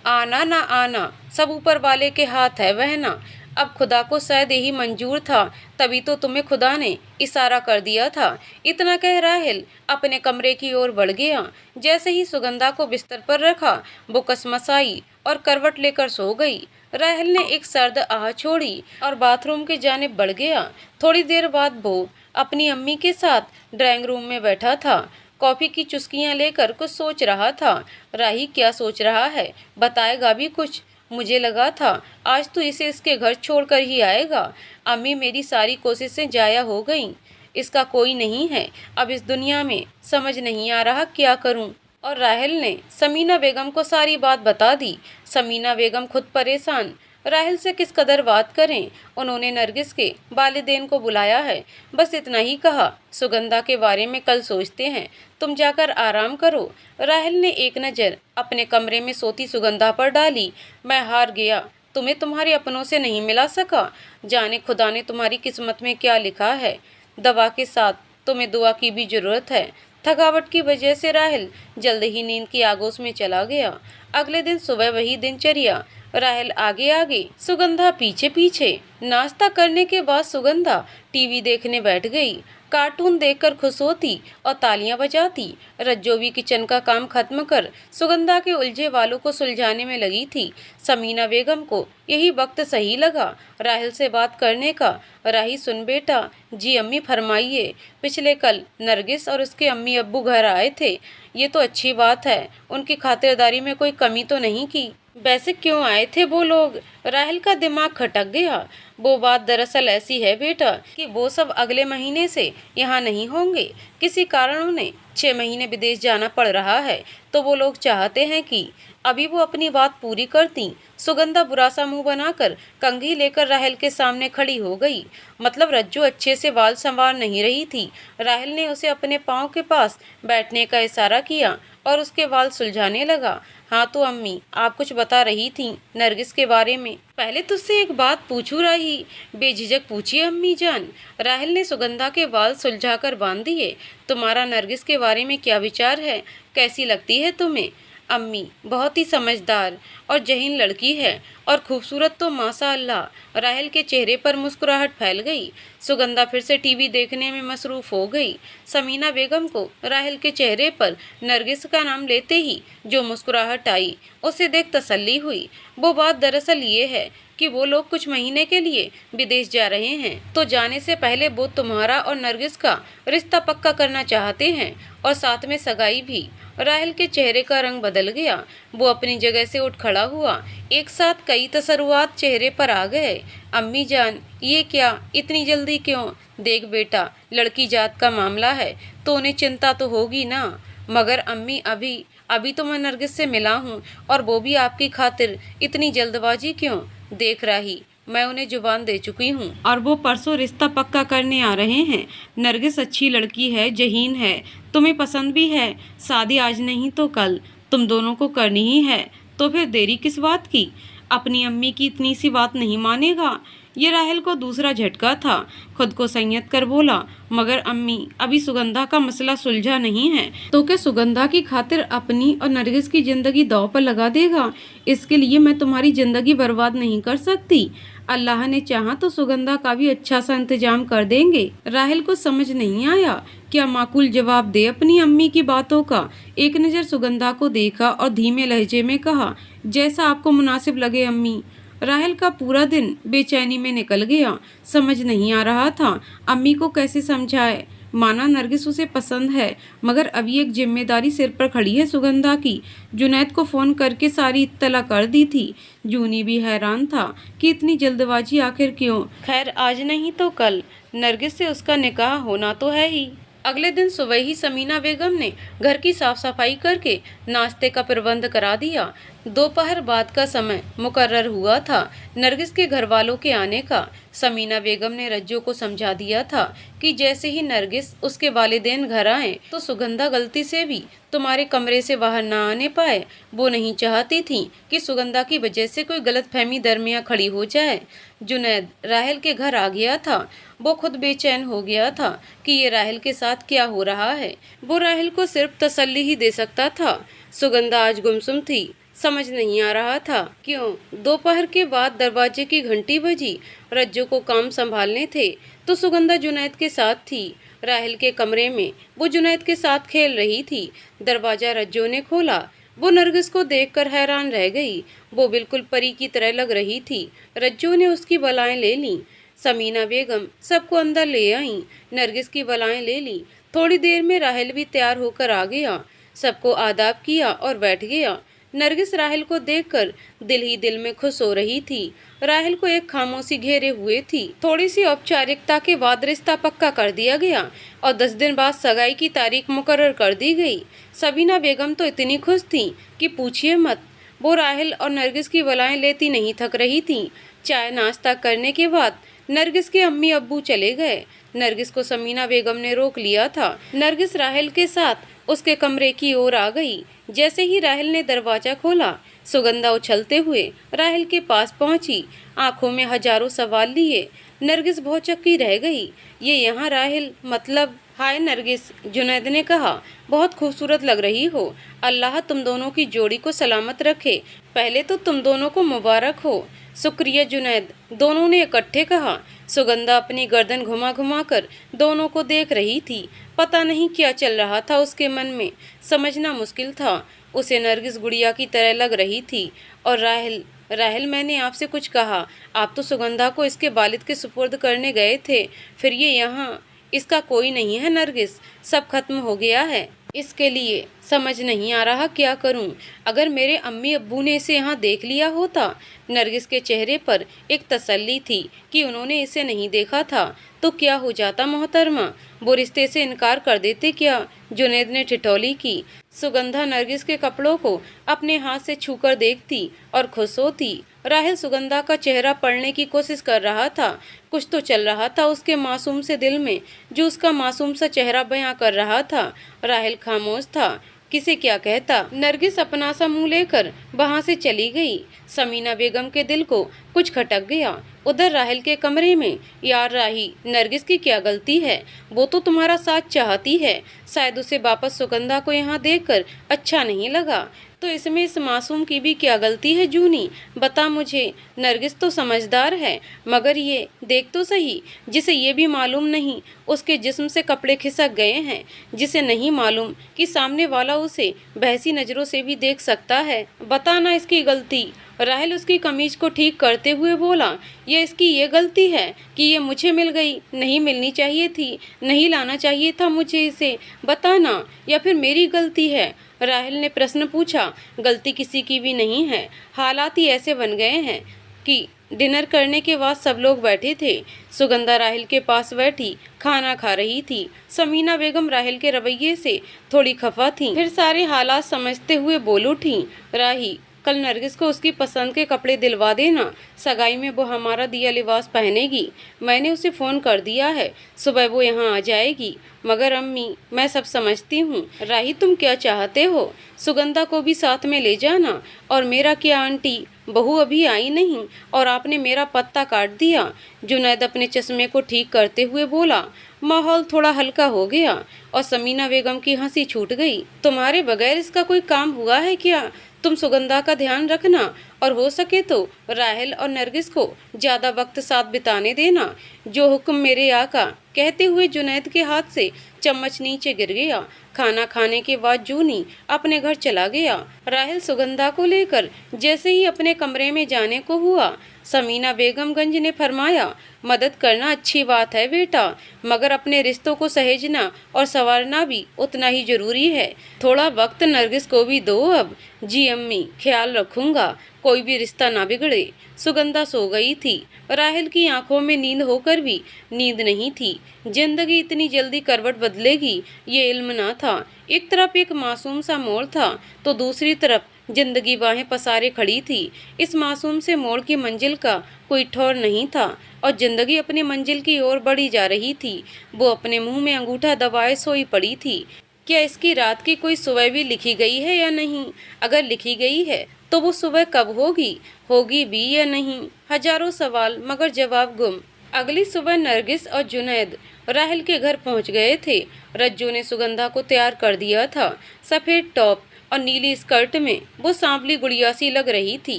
S1: आना ना आना सब ऊपर वाले के हाथ है बहना। अब खुदा को शायद यही मंजूर था, तभी तो तुम्हें खुदा ने इशारा कर दिया था। इतना कह राहिल अपने कमरे की ओर बढ़ गया। जैसे ही सुगंधा को बिस्तर पर रखा, वो कसमसाई और करवट लेकर सो गई। राहिल ने एक सर्द आह छोड़ी और बाथरूम की जानिब बढ़ गया। थोड़ी देर बाद वो अपनी अम्मी के साथ ड्राइंग रूम में बैठा था। कॉफ़ी की चुस्कियां लेकर कुछ सोच रहा था। राही क्या सोच रहा है, बताएगा भी कुछ? मुझे लगा था आज तो इसे इसके घर छोड़कर ही आएगा। अम्मी, मेरी सारी कोशिशें जाया हो गईं। इसका कोई नहीं है अब इस दुनिया में, समझ नहीं आ रहा क्या करूं। और राहिल ने समीना बेगम को सारी बात बता दी। समीना बेगम खुद परेशान, राहिल से किस कदर बात करें। उन्होंने नरगिस के वालिदैन को बुलाया है, बस इतना ही कहा, सुगंधा के बारे में कल सोचते हैं, तुम जाकर आराम करो। राहिल ने एक नज़र अपने कमरे में सोती सुगंधा पर डाली। मैं हार गया, तुम्हें तुम्हारे अपनों से नहीं मिला सका। जाने खुदा ने तुम्हारी किस्मत में क्या लिखा है। दवा के साथ तुम्हें दुआ की भी ज़रूरत है। थकावट की वजह से राहिल जल्द ही नींद की आगोश में चला गया। अगले दिन सुबह वही दिनचर्या, राहिल आगे आगे, सुगंधा पीछे पीछे। नाश्ता करने के बाद सुगंधा टीवी देखने बैठ गई। कार्टून देखकर खुश होती और तालियां बजाती। रज्जो भी किचन का काम खत्म कर सुगंधा के उलझे वालों को सुलझाने में लगी थी। समीना बेगम को यही वक्त सही लगा राहिल से बात करने का। राही, सुन बेटा। जी अम्मी, फरमाइए। पिछले कल नरगिस और उसके अम्मी अब्बू घर आए थे। ये तो अच्छी बात है, उनकी खातिरदारी में कोई कमी तो नहीं की। वैसे क्यों आए थे वो लोग? राहिल का दिमाग खटक गया। वो बात दरअसल ऐसी है बेटा कि वो सब अगले महीने से यहाँ नहीं होंगे। किसी कारण उन्हें 6 महीने विदेश जाना पड़ रहा है, तो वो लोग चाहते हैं कि अभी वो अपनी बात पूरी करती। सुगंधा बुरा सा मुंह बनाकर कंघी लेकर राहिल के सामने खड़ी हो गई। मतलब रज्जू अच्छे से बाल संवार नहीं रही थी। राहिल ने उसे अपने पाँव के पास बैठने का इशारा किया और उसके बाल सुलझाने लगा। हाँ तो अम्मी, आप कुछ बता रही थी नरगिस के बारे में। पहले तुझसे एक बात पूछूं राही? बेझिझक पूछिए अम्मी जान। राहिल ने सुगंधा के बाल सुलझाकर बांध दिए। तुम्हारा नरगिस के बारे में क्या विचार है? कैसी लगती है तुम्हें? अम्मी, बहुत ही समझदार और जहीन लड़की है और खूबसूरत तो माशा अल्लाह। राहिल के चेहरे पर मुस्कुराहट फैल गई। सुगंधा फिर से टीवी देखने में मसरूफ हो गई। समीना बेगम को राहिल के चेहरे पर नरगिस का नाम लेते ही जो मुस्कुराहट आई, उसे देख तसल्ली हुई। वो बात दरअसल ये है कि वो लोग कुछ महीने के लिए विदेश जा रहे हैं, तो जाने से पहले वो तुम्हारा और नरगिस का रिश्ता पक्का करना चाहते हैं और साथ में सगाई भी। राहिल के चेहरे का रंग बदल गया। वो अपनी जगह से उठ खड़ा हुआ। एक साथ कई तसरुआत चेहरे पर आ गए। अम्मी जान, ये क्या, इतनी जल्दी क्यों? देख बेटा, लड़की जात का मामला है तो उन्हें चिंता तो होगी ना। मगर अम्मी, अभी अभी तो मैं नरगिस से मिला हूँ, और वो भी आपकी खातिर। इतनी जल्दबाजी क्यों? देख राही, मैं उन्हें जुबान दे चुकी हूँ और वो परसों रिश्ता पक्का करने आ रहे हैं। नरगिस अच्छी लड़की है, जहीन है, तुम्हें पसंद भी है। शादी आज नहीं तो कल तुम दोनों को करनी ही है, तो फिर देरी किस बात की? अपनी अम्मी की इतनी सी बात नहीं मानेगा? ये राहिल को दूसरा झटका था। खुद को संयत कर बोला, मगर अम्मी, अभी सुगंधा का मसला सुलझा नहीं है, तो क्या सुगंधा की खातिर अपनी और नरगिस की जिंदगी दांव पर लगा देगा? इसके लिए मैं तुम्हारी जिंदगी बर्बाद नहीं कर सकती। अल्लाह ने चाहा तो सुगंधा का भी अच्छा सा इंतजाम कर देंगे। राहिल को समझ नहीं आया क्या माकूल जवाब दे अपनी अम्मी की बातों का। एक नज़र सुगंधा को देखा और धीमे लहजे में कहा, जैसा आपको मुनासिब लगे अम्मी। राहिल का पूरा दिन बेचैनी में निकल गया। समझ नहीं आ रहा था अम्मी को कैसे समझाए। माना नरगिस उसे पसंद है, मगर अभी एक जिम्मेदारी सिर पर खड़ी है सुगंधा की। जुनैद को फ़ोन करके सारी इत्तला कर दी थी। जूनी भी हैरान था कि इतनी जल्दबाजी आखिर क्यों। खैर, आज नहीं तो कल नरगिस से उसका निकाह होना तो है ही। अगले दिन सुबह ही समीना बेगम ने घर की साफ सफाई करके नाश्ते का प्रबंध करा दिया। दोपहर बाद का समय मुकर्रर हुआ था नरगिस के घर वालों के आने का। समीना बेगम ने रज्जू को समझा दिया था कि जैसे ही नरगिस उसके वालिदैन घर आए तो सुगंधा गलती से भी तुम्हारे कमरे से बाहर ना आने पाए। वो नहीं चाहती थी कि सुगंधा की वजह से कोई गलतफहमी दरमियां खड़ी हो जाए। जुनैद राहिल के घर आ गया था। वो खुद बेचैन हो गया था कि ये राहिल के साथ क्या हो रहा है। वो राहिल को सिर्फ तसल्ली ही दे सकता था। सुगंधा आज गुमसुम थी, समझ नहीं आ रहा था क्यों। दोपहर के बाद दरवाजे की घंटी बजी। रज्जू को काम संभालने थे तो सुगंधा जुनैद के साथ थी। राहिल के कमरे में वो जुनैद के साथ खेल रही थी। दरवाजा रज्जू ने खोला। वो नरगिस को देखकर हैरान रह गई। वो बिल्कुल परी की तरह लग रही थी। रज्जू ने उसकी बलाएं ले लीं। समीना बेगम सबको अंदर ले आईं। नरगिस की बलाएं ले ली। थोड़ी देर में राहिल भी तैयार होकर आ गया। सबको आदाब किया और बैठ गया। नरगिस राहिल को देखकर दिल ही दिल में खुश हो रही थी। राहिल को एक खामोशी घेरे हुए थी। थोड़ी सी औपचारिकता के बाद रिश्ता पक्का कर दिया गया और 10 दिन बाद सगाई की तारीख मुकर्रर कर दी गई। सबीना बेगम तो इतनी खुश थी कि पूछिए मत। वो राहिल और नरगिस की बलाएं लेती नहीं थक रही थी। चाय नाश्ता करने के बाद नरगिस के अम्मी अब्बू चले गए। नरगिस को समीना बेगम ने रोक लिया था। नरगिस राहिल के साथ उसके कमरे की ओर आ गई। जैसे ही राहिल ने दरवाजा खोला, सुगंधा उछलते हुए राहिल के पास पहुंची। आंखों में हजारों सवाल लिए। नरगिस भौचक्की रह गई। ये यहाँ राहिल, मतलब? हाय नरगिस, जुनैद ने कहा, बहुत खूबसूरत लग रही हो। अल्लाह तुम दोनों की जोड़ी को सलामत रखे। पहले तो तुम दोनों को मुबारक हो। शुक्रिया जुनैद, दोनों ने इकट्ठे कहा। सुगंधा अपनी गर्दन घुमा घुमा कर दोनों को देख रही थी। पता नहीं क्या चल रहा था उसके मन में, समझना मुश्किल था। उसे नरगिस गुड़िया की तरह लग रही थी। और राहिल, मैंने आपसे कुछ कहा। आप तो सुगंधा को इसके वालिद के सुपुर्द करने गए थे, फिर ये यहाँ। इसका कोई नहीं है नरगिस, सब खत्म हो गया है। इसके लिए समझ नहीं आ रहा क्या करूं। अगर मेरे अम्मी अब्बू ने इसे यहाँ देख लिया होता। नरगिस के चेहरे पर एक तसल्ली थी कि उन्होंने इसे नहीं देखा था तो क्या हो जाता मोहतरमा, वो रिश्ते से इनकार कर देते क्या। जुनैद ने ठिठोली की। सुगंधा नरगिस के कपड़ों को अपने हाथ से छूकर देखती और खुश होती। राहिल सुगंधा का चेहरा पढ़ने की कोशिश कर रहा था। कुछ तो चल रहा था उसके मासूम से दिल में जो उसका मासूम सा चेहरा बयां कर रहा था। राहिल खामोश था, किसे क्या कहता। नरगिस अपना सा मुंह लेकर वहां से चली गई। समीना बेगम के दिल को कुछ खटक गया। उधर राहिल के कमरे में, यार राही, नरगिस की क्या गलती है? वो तो तुम्हारा साथ चाहती है, शायद उसे वापस सुगंधा को यहाँ देखकर अच्छा नहीं लगा, तो इसमें इस मासूम की भी क्या गलती है जूनी? बता मुझे। नरगिस तो समझदार है, मगर ये देख तो सही, जिसे ये भी मालूम नहीं उसके जिस्म से कपड़े खिसक गए हैं, जिसे नहीं मालूम कि सामने वाला उसे बहसी नज़रों से भी देख सकता है। बता ना इसकी गलती। राहिल उसकी कमीज को ठीक करते हुए बोला, ये इसकी ये गलती है कि ये मुझे मिल गई, नहीं मिलनी चाहिए थी, नहीं लाना चाहिए था मुझे इसे, बताना, या फिर मेरी गलती है? राहिल ने प्रश्न पूछा। गलती किसी की भी नहीं है, हालात ही ऐसे बन गए हैं कि डिनर करने के बाद सब लोग बैठे थे। सुगंधा राहिल के पास बैठी खाना खा रही थी। समीना बेगम राहिल के रवैये से थोड़ी खफा थी, फिर सारे हालात समझते हुए बोल उठी, राही, कल नरगिस को उसकी पसंद के कपड़े दिलवा देना, सगाई में वो हमारा दिया लिबास पहनेगी। मैंने उसे फ़ोन कर दिया है, सुबह वो यहाँ आ जाएगी। मगर अम्मी, मैं सब समझती हूँ। राही, तुम क्या चाहते हो? सुगंधा को भी साथ में ले जाना। और मेरा क्या आंटी, बहू अभी आई नहीं और आपने मेरा पत्ता काट दिया। जुनैद अपने चश्मे को ठीक करते हुए बोला। माहौल थोड़ा हल्का हो गया और समीना बेगम की हंसी छूट गई। तुम्हारे बगैर इसका कोई काम हुआ है क्या? तुम सुगंधा का ध्यान रखना और हो सके तो राहिल और नरगिस को ज़्यादा वक्त साथ बिताने देना। जो हुक्म मेरे आका। कहते हुए जुनैद के हाथ से चम्मच नीचे गिर गया। खाना खाने के बाद जूनी अपने घर चला गया। राहिल सुगंधा को लेकर जैसे ही अपने कमरे में जाने को हुआ, समीना बेगमगंज ने फरमाया, मदद करना अच्छी बात है बेटा, मगर अपने रिश्तों को सहेजना और संवारना भी उतना ही जरूरी है। थोड़ा वक्त नरगिस को भी दो अब। जी अम्मी, ख्याल रखूंगा, कोई भी रिश्ता ना बिगड़े। सुगंधा सो गई थी। राहिल की आंखों में नींद होकर भी नींद नहीं थी। जिंदगी इतनी जल्दी करवट बदलेगी ये इल्म ना था। एक तरफ एक मासूम सा मोड़ था तो दूसरी तरफ जिंदगी बाहें पसारे खड़ी थी। इस मासूम से मोड़ की मंजिल का कोई ठौर नहीं था और जिंदगी अपनी मंजिल की ओर बढ़ी जा रही थी। वो अपने मुंह में अंगूठा दबाए सोई पड़ी थी। क्या इसकी रात की कोई सुबह भी लिखी गई है या नहीं? अगर लिखी गई है तो वो सुबह कब होगी? होगी भी या नहीं? हजारों सवाल मगर जवाब गुम। अगली सुबह नरगिस और जुनैद राहिल के घर पहुंच गए थे। रज्जू ने सुगंधा को तैयार कर दिया था। सफ़ेद टॉप और नीली स्कर्ट में वो सांवली गुड़िया सी लग रही थी।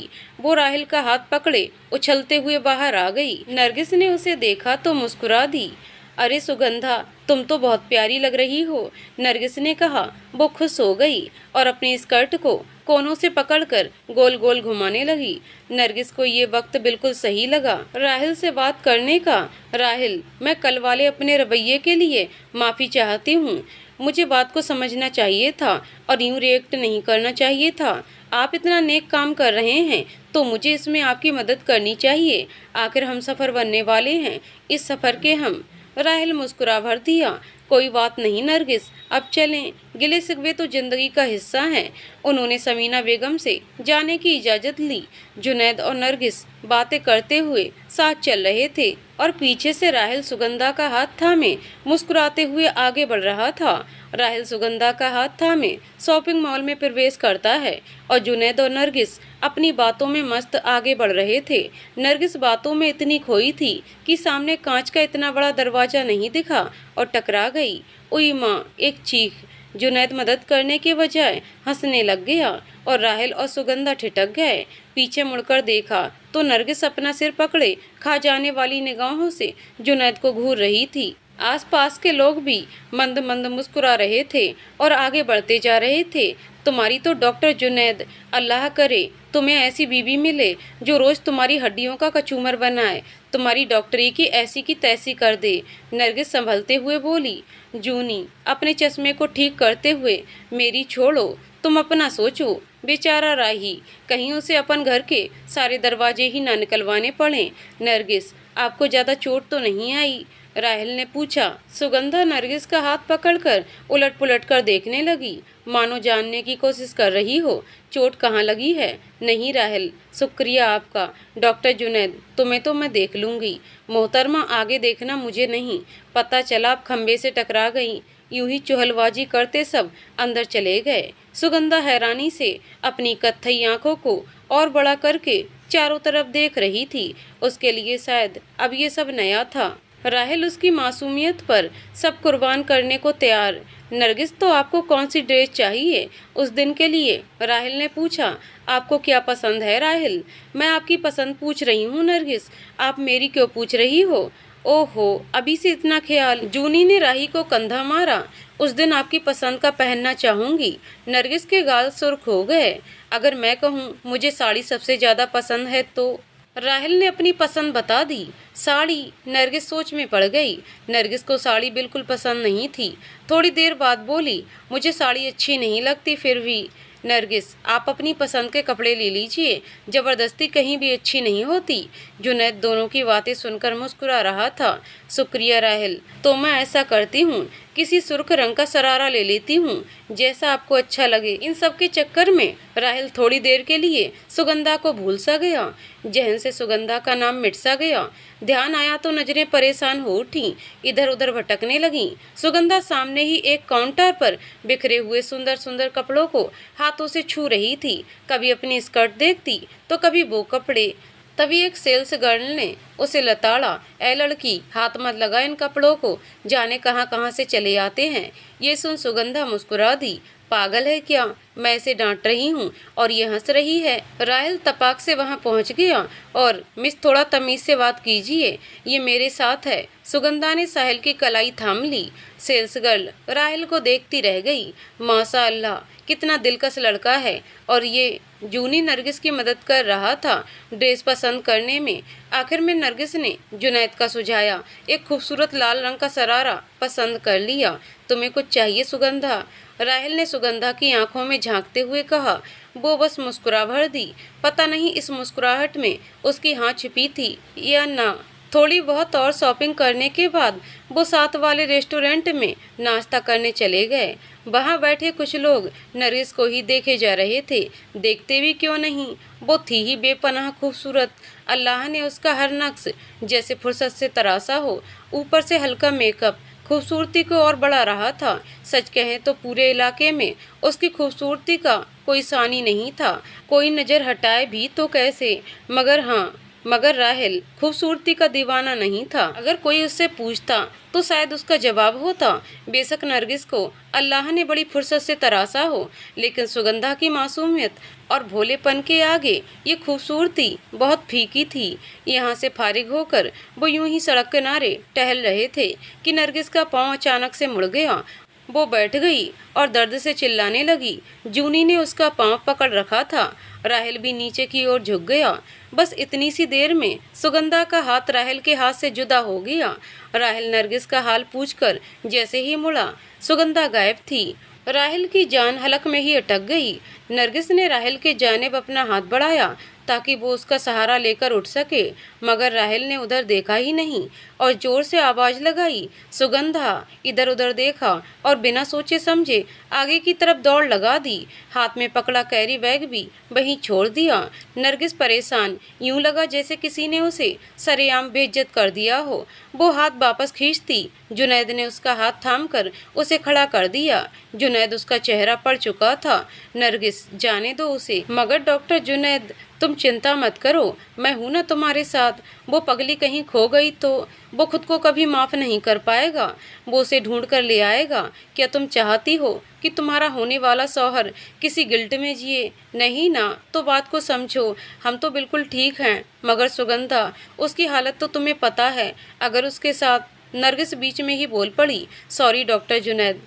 S1: वो राहिल का हाथ पकड़े उछलते हुए बाहर आ गई। नरगिस ने उसे देखा तो मुस्कुरा दी। अरे सुगंधा, तुम तो बहुत प्यारी लग रही हो, नरगिस ने कहा। वो खुश हो गई और अपनी स्कर्ट को कोनों से पकड़कर गोल गोल घुमाने लगी। नरगिस को ये वक्त बिल्कुल सही लगा राहिल से बात करने का। राहिल, मैं कल वाले अपने रवैये के लिए माफ़ी चाहती हूँ। मुझे बात को समझना चाहिए था और यूँ रिएक्ट नहीं करना चाहिए था। आप इतना नेक काम कर रहे हैं तो मुझे इसमें आपकी मदद करनी चाहिए। आखिर हम सफ़र बनने वाले हैं, इस सफ़र के हम। राहिल मुस्कुरा भर दिया। कोई बात नहीं नरगिस, अब चलें, गिले शिकवे तो जिंदगी का हिस्सा हैं। उन्होंने समीना बेगम से जाने की इजाज़त ली। जुनैद और नरगिस बातें करते हुए साथ चल रहे थे और पीछे से राहिल सुगंधा का हाथ थामे मुस्कुराते हुए आगे बढ़ रहा था। राहिल सुगंधा का हाथ थामे शॉपिंग मॉल में प्रवेश करता है और जुनैद और नरगिस अपनी बातों में मस्त आगे बढ़ रहे थे। नरगिस बातों में इतनी खोई थी कि सामने कांच का इतना बड़ा दरवाजा नहीं दिखा और टकरा गई। ओई माँ, एक चीख। जुनैद मदद करने के बजाय हंसने लग गया और राहिल और सुगंधा ठिठक गए। पीछे मुड़कर देखा तो नरगिस अपना सिर पकड़े खा जाने वाली निगाहों से जुनैद को घूर रही थी। आसपास के लोग भी मंद मंद मुस्कुरा रहे थे और आगे बढ़ते जा रहे थे। तुम्हारी तो डॉक्टर जुनैद, अल्लाह करे तुम्हें ऐसी बीवी मिले जो रोज तुम्हारी हड्डियों का कचूमर बनाए, तुम्हारी डॉक्टरी की ऐसी की तैसी कर दे। नरगिस संभलते हुए बोली। जूनी अपने चश्मे को ठीक करते हुए, मेरी छोड़ो, तुम अपना सोचो। बेचारा राही, कहीं उसे अपन घर के सारे दरवाजे ही ना निकलवाने पड़े। नरगिस, आपको ज्यादा चोट तो नहीं आई? राहिल ने पूछा। सुगंधा नरगिस का हाथ पकड़कर उलट पुलट कर देखने लगी, मानो जानने की कोशिश कर रही हो। चोट कहाँ लगी है? नहीं राहिल, शुक्रिया आपका। डॉक्टर जुनैद, तुम्हें तो मैं देख लूंगी। मोहतरमा, आगे देखना मुझे नहीं। पता चला आप खंबे से टकरा गई। यूं ही चुहलबाजी करते सब अंदर चले गए। सुगंधा हैरानी से अपनी कत्थई आंखों को और बड़ा करके चारों तरफ देख रही थी। उसके लिए शायद अब ये सब नया था। राहिल उसकी मासूमियत पर सब कुर्बान करने को तैयार। नरगिस, तो आपको कौन सी ड्रेस चाहिए उस दिन के लिए? राहिल ने पूछा। आपको क्या पसंद है राहिल? मैं आपकी पसंद पूछ रही हूँ नरगिस, आप मेरी क्यों पूछ रही हो? ओहो, अभी से इतना ख्याल? जूनी ने राही को कंधा मारा। उस दिन आपकी पसंद का पहनना चाहूंगी। नरगिस के गाल सुर्ख हो गए। अगर मैं कहूँ मुझे साड़ी सबसे ज्यादा पसंद है तो? राहिल ने अपनी पसंद बता दी। साड़ी? नरगिस सोच में पड़ गई। नरगिस को साड़ी बिल्कुल पसंद नहीं थी। थोड़ी देर बाद बोली, मुझे साड़ी अच्छी नहीं लगती फिर भी। नरगिस, आप अपनी पसंद के कपड़े ले लीजिए, जबरदस्ती कहीं भी अच्छी नहीं होती। जुनैद दोनों की बातें सुनकर मुस्कुरा रहा था। शुक्रिया राहिल, तो मैं ऐसा करती हूँ, किसी सुर्ख रंग का सरारा ले लेती हूँ, जैसा आपको अच्छा लगे। इन सब के चक्कर में राहिल थोड़ी देर के लिए सुगंधा को भूल सा गया। जहन से सुगंधा का नाम मिट सा गया। ध्यान आया तो नजरें परेशान हो उठी, इधर उधर भटकने लगीं। सुगंधा सामने ही एक काउंटर पर बिखरे हुए सुंदर सुंदर कपड़ों को हाथों से छू रही थी। कभी अपनी स्कर्ट देखती तो कभी वो कपड़े। तभी एक सेल्स गर्ल ने उसे लताड़ा। ए लड़की, हाथ मत लगा इन कपड़ों को, जाने कहाँ कहाँ से चले आते हैं। ये सुन सुगंधा मुस्कुरा दी। पागल है क्या? मैं इसे डांट रही हूँ और ये हंस रही है। राहिल तपाक से वहाँ पहुँच गया और मिस, थोड़ा तमीज से बात कीजिए, ये मेरे साथ है। सुगंधा ने साहिल की कलाई थाम ली। सेल्स गर्ल राहिल को देखती रह गई। माशा अल्लाह, कितना दिलकश लड़का है। और ये जूनी नरगिस की मदद कर रहा था ड्रेस पसंद करने में। आखिर में नरगिस ने जुनैद का सुझाया एक खूबसूरत लाल रंग का सरारा पसंद कर लिया। तुम्हें कुछ चाहिए सुगंधा? राहिल ने सुगंधा की आंखों में झांकते हुए कहा। वो बस मुस्कुरा भर दी। पता नहीं इस मुस्कुराहट में उसकी हाँ छिपी थी या ना। थोड़ी बहुत और शॉपिंग करने के बाद वो साथ वाले रेस्टोरेंट में नाश्ता करने चले गए। वहाँ बैठे कुछ लोग नरगिस को ही देखे जा रहे थे। देखते भी क्यों नहीं, वो थी ही बेपनाह खूबसूरत। अल्लाह ने उसका हर नक्श जैसे फुर्सत से तराशा हो। ऊपर से हल्का मेकअप खूबसूरती को और बढ़ा रहा था। सच कहें तो पूरे इलाके में उसकी खूबसूरती का कोई सानी नहीं था। कोई नज़र हटाए भी तो कैसे, मगर राहिल खूबसूरती का दीवाना नहीं था। अगर कोई उससे पूछता तो शायद उसका जवाब होता, बेशक नरगिस को अल्लाह ने बड़ी फुर्सत से तराशा हो, लेकिन सुगंधा की मासूमियत और भोलेपन के आगे ये खूबसूरती बहुत फीकी थी। यहाँ से फारिग होकर वो यूं ही सड़क किनारे टहल रहे थे कि नरगिस का पाँव अचानक से मुड़ गया। वो बैठ गई और दर्द से चिल्लाने लगी। जूनी ने उसका पाँव पकड़ रखा था। राहिल भी नीचे की ओर झुक गया। बस इतनी सी देर में सुगंधा का हाथ राहिल के हाथ से जुदा हो गया। राहिल नरगिस का हाल पूछकर जैसे ही मुड़ा, सुगंधा गायब थी। राहिल की जान हलक में ही अटक गई। नरगिस ने राहिल के जानिब अपना हाथ बढ़ाया ताकि वो उसका सहारा लेकर उठ सके, मगर राहिल ने उधर देखा ही नहीं और जोर से आवाज लगाई, सुगंधा। इधर उधर देखा और बिना सोचे समझे आगे की तरफ दौड़ लगा दी। हाथ में पकड़ा कैरी बैग भी वहीं छोड़ दिया। नरगिस परेशान, यूं लगा जैसे किसी ने उसे सरेआम बेइज्जत कर दिया हो। वो हाथ वापस खींचती, जुनैद ने उसका हाथ थामकर उसे खड़ा कर दिया। जुनैद उसका चेहरा पड़ चुका था। नरगिस, जाने दो उसे। मगर डॉक्टर जुनैद, तुम चिंता मत करो, मैं हूं ना तुम्हारे साथ। वो पगली कहीं खो गई तो वो खुद को कभी माफ नहीं कर पाएगा। वो उसे ढूंढ कर ले आएगा। क्या तुम चाहती हो कि तुम्हारा होने वाला शौहर किसी गिल्ट में जिए? नहीं ना, तो बात को समझो। हम तो बिल्कुल ठीक हैं, मगर सुगंधा, उसकी हालत तो तुम्हें पता है। अगर उसके साथ नरगिस बीच में ही बोल पड़ी, सॉरी डॉक्टर जुनैद,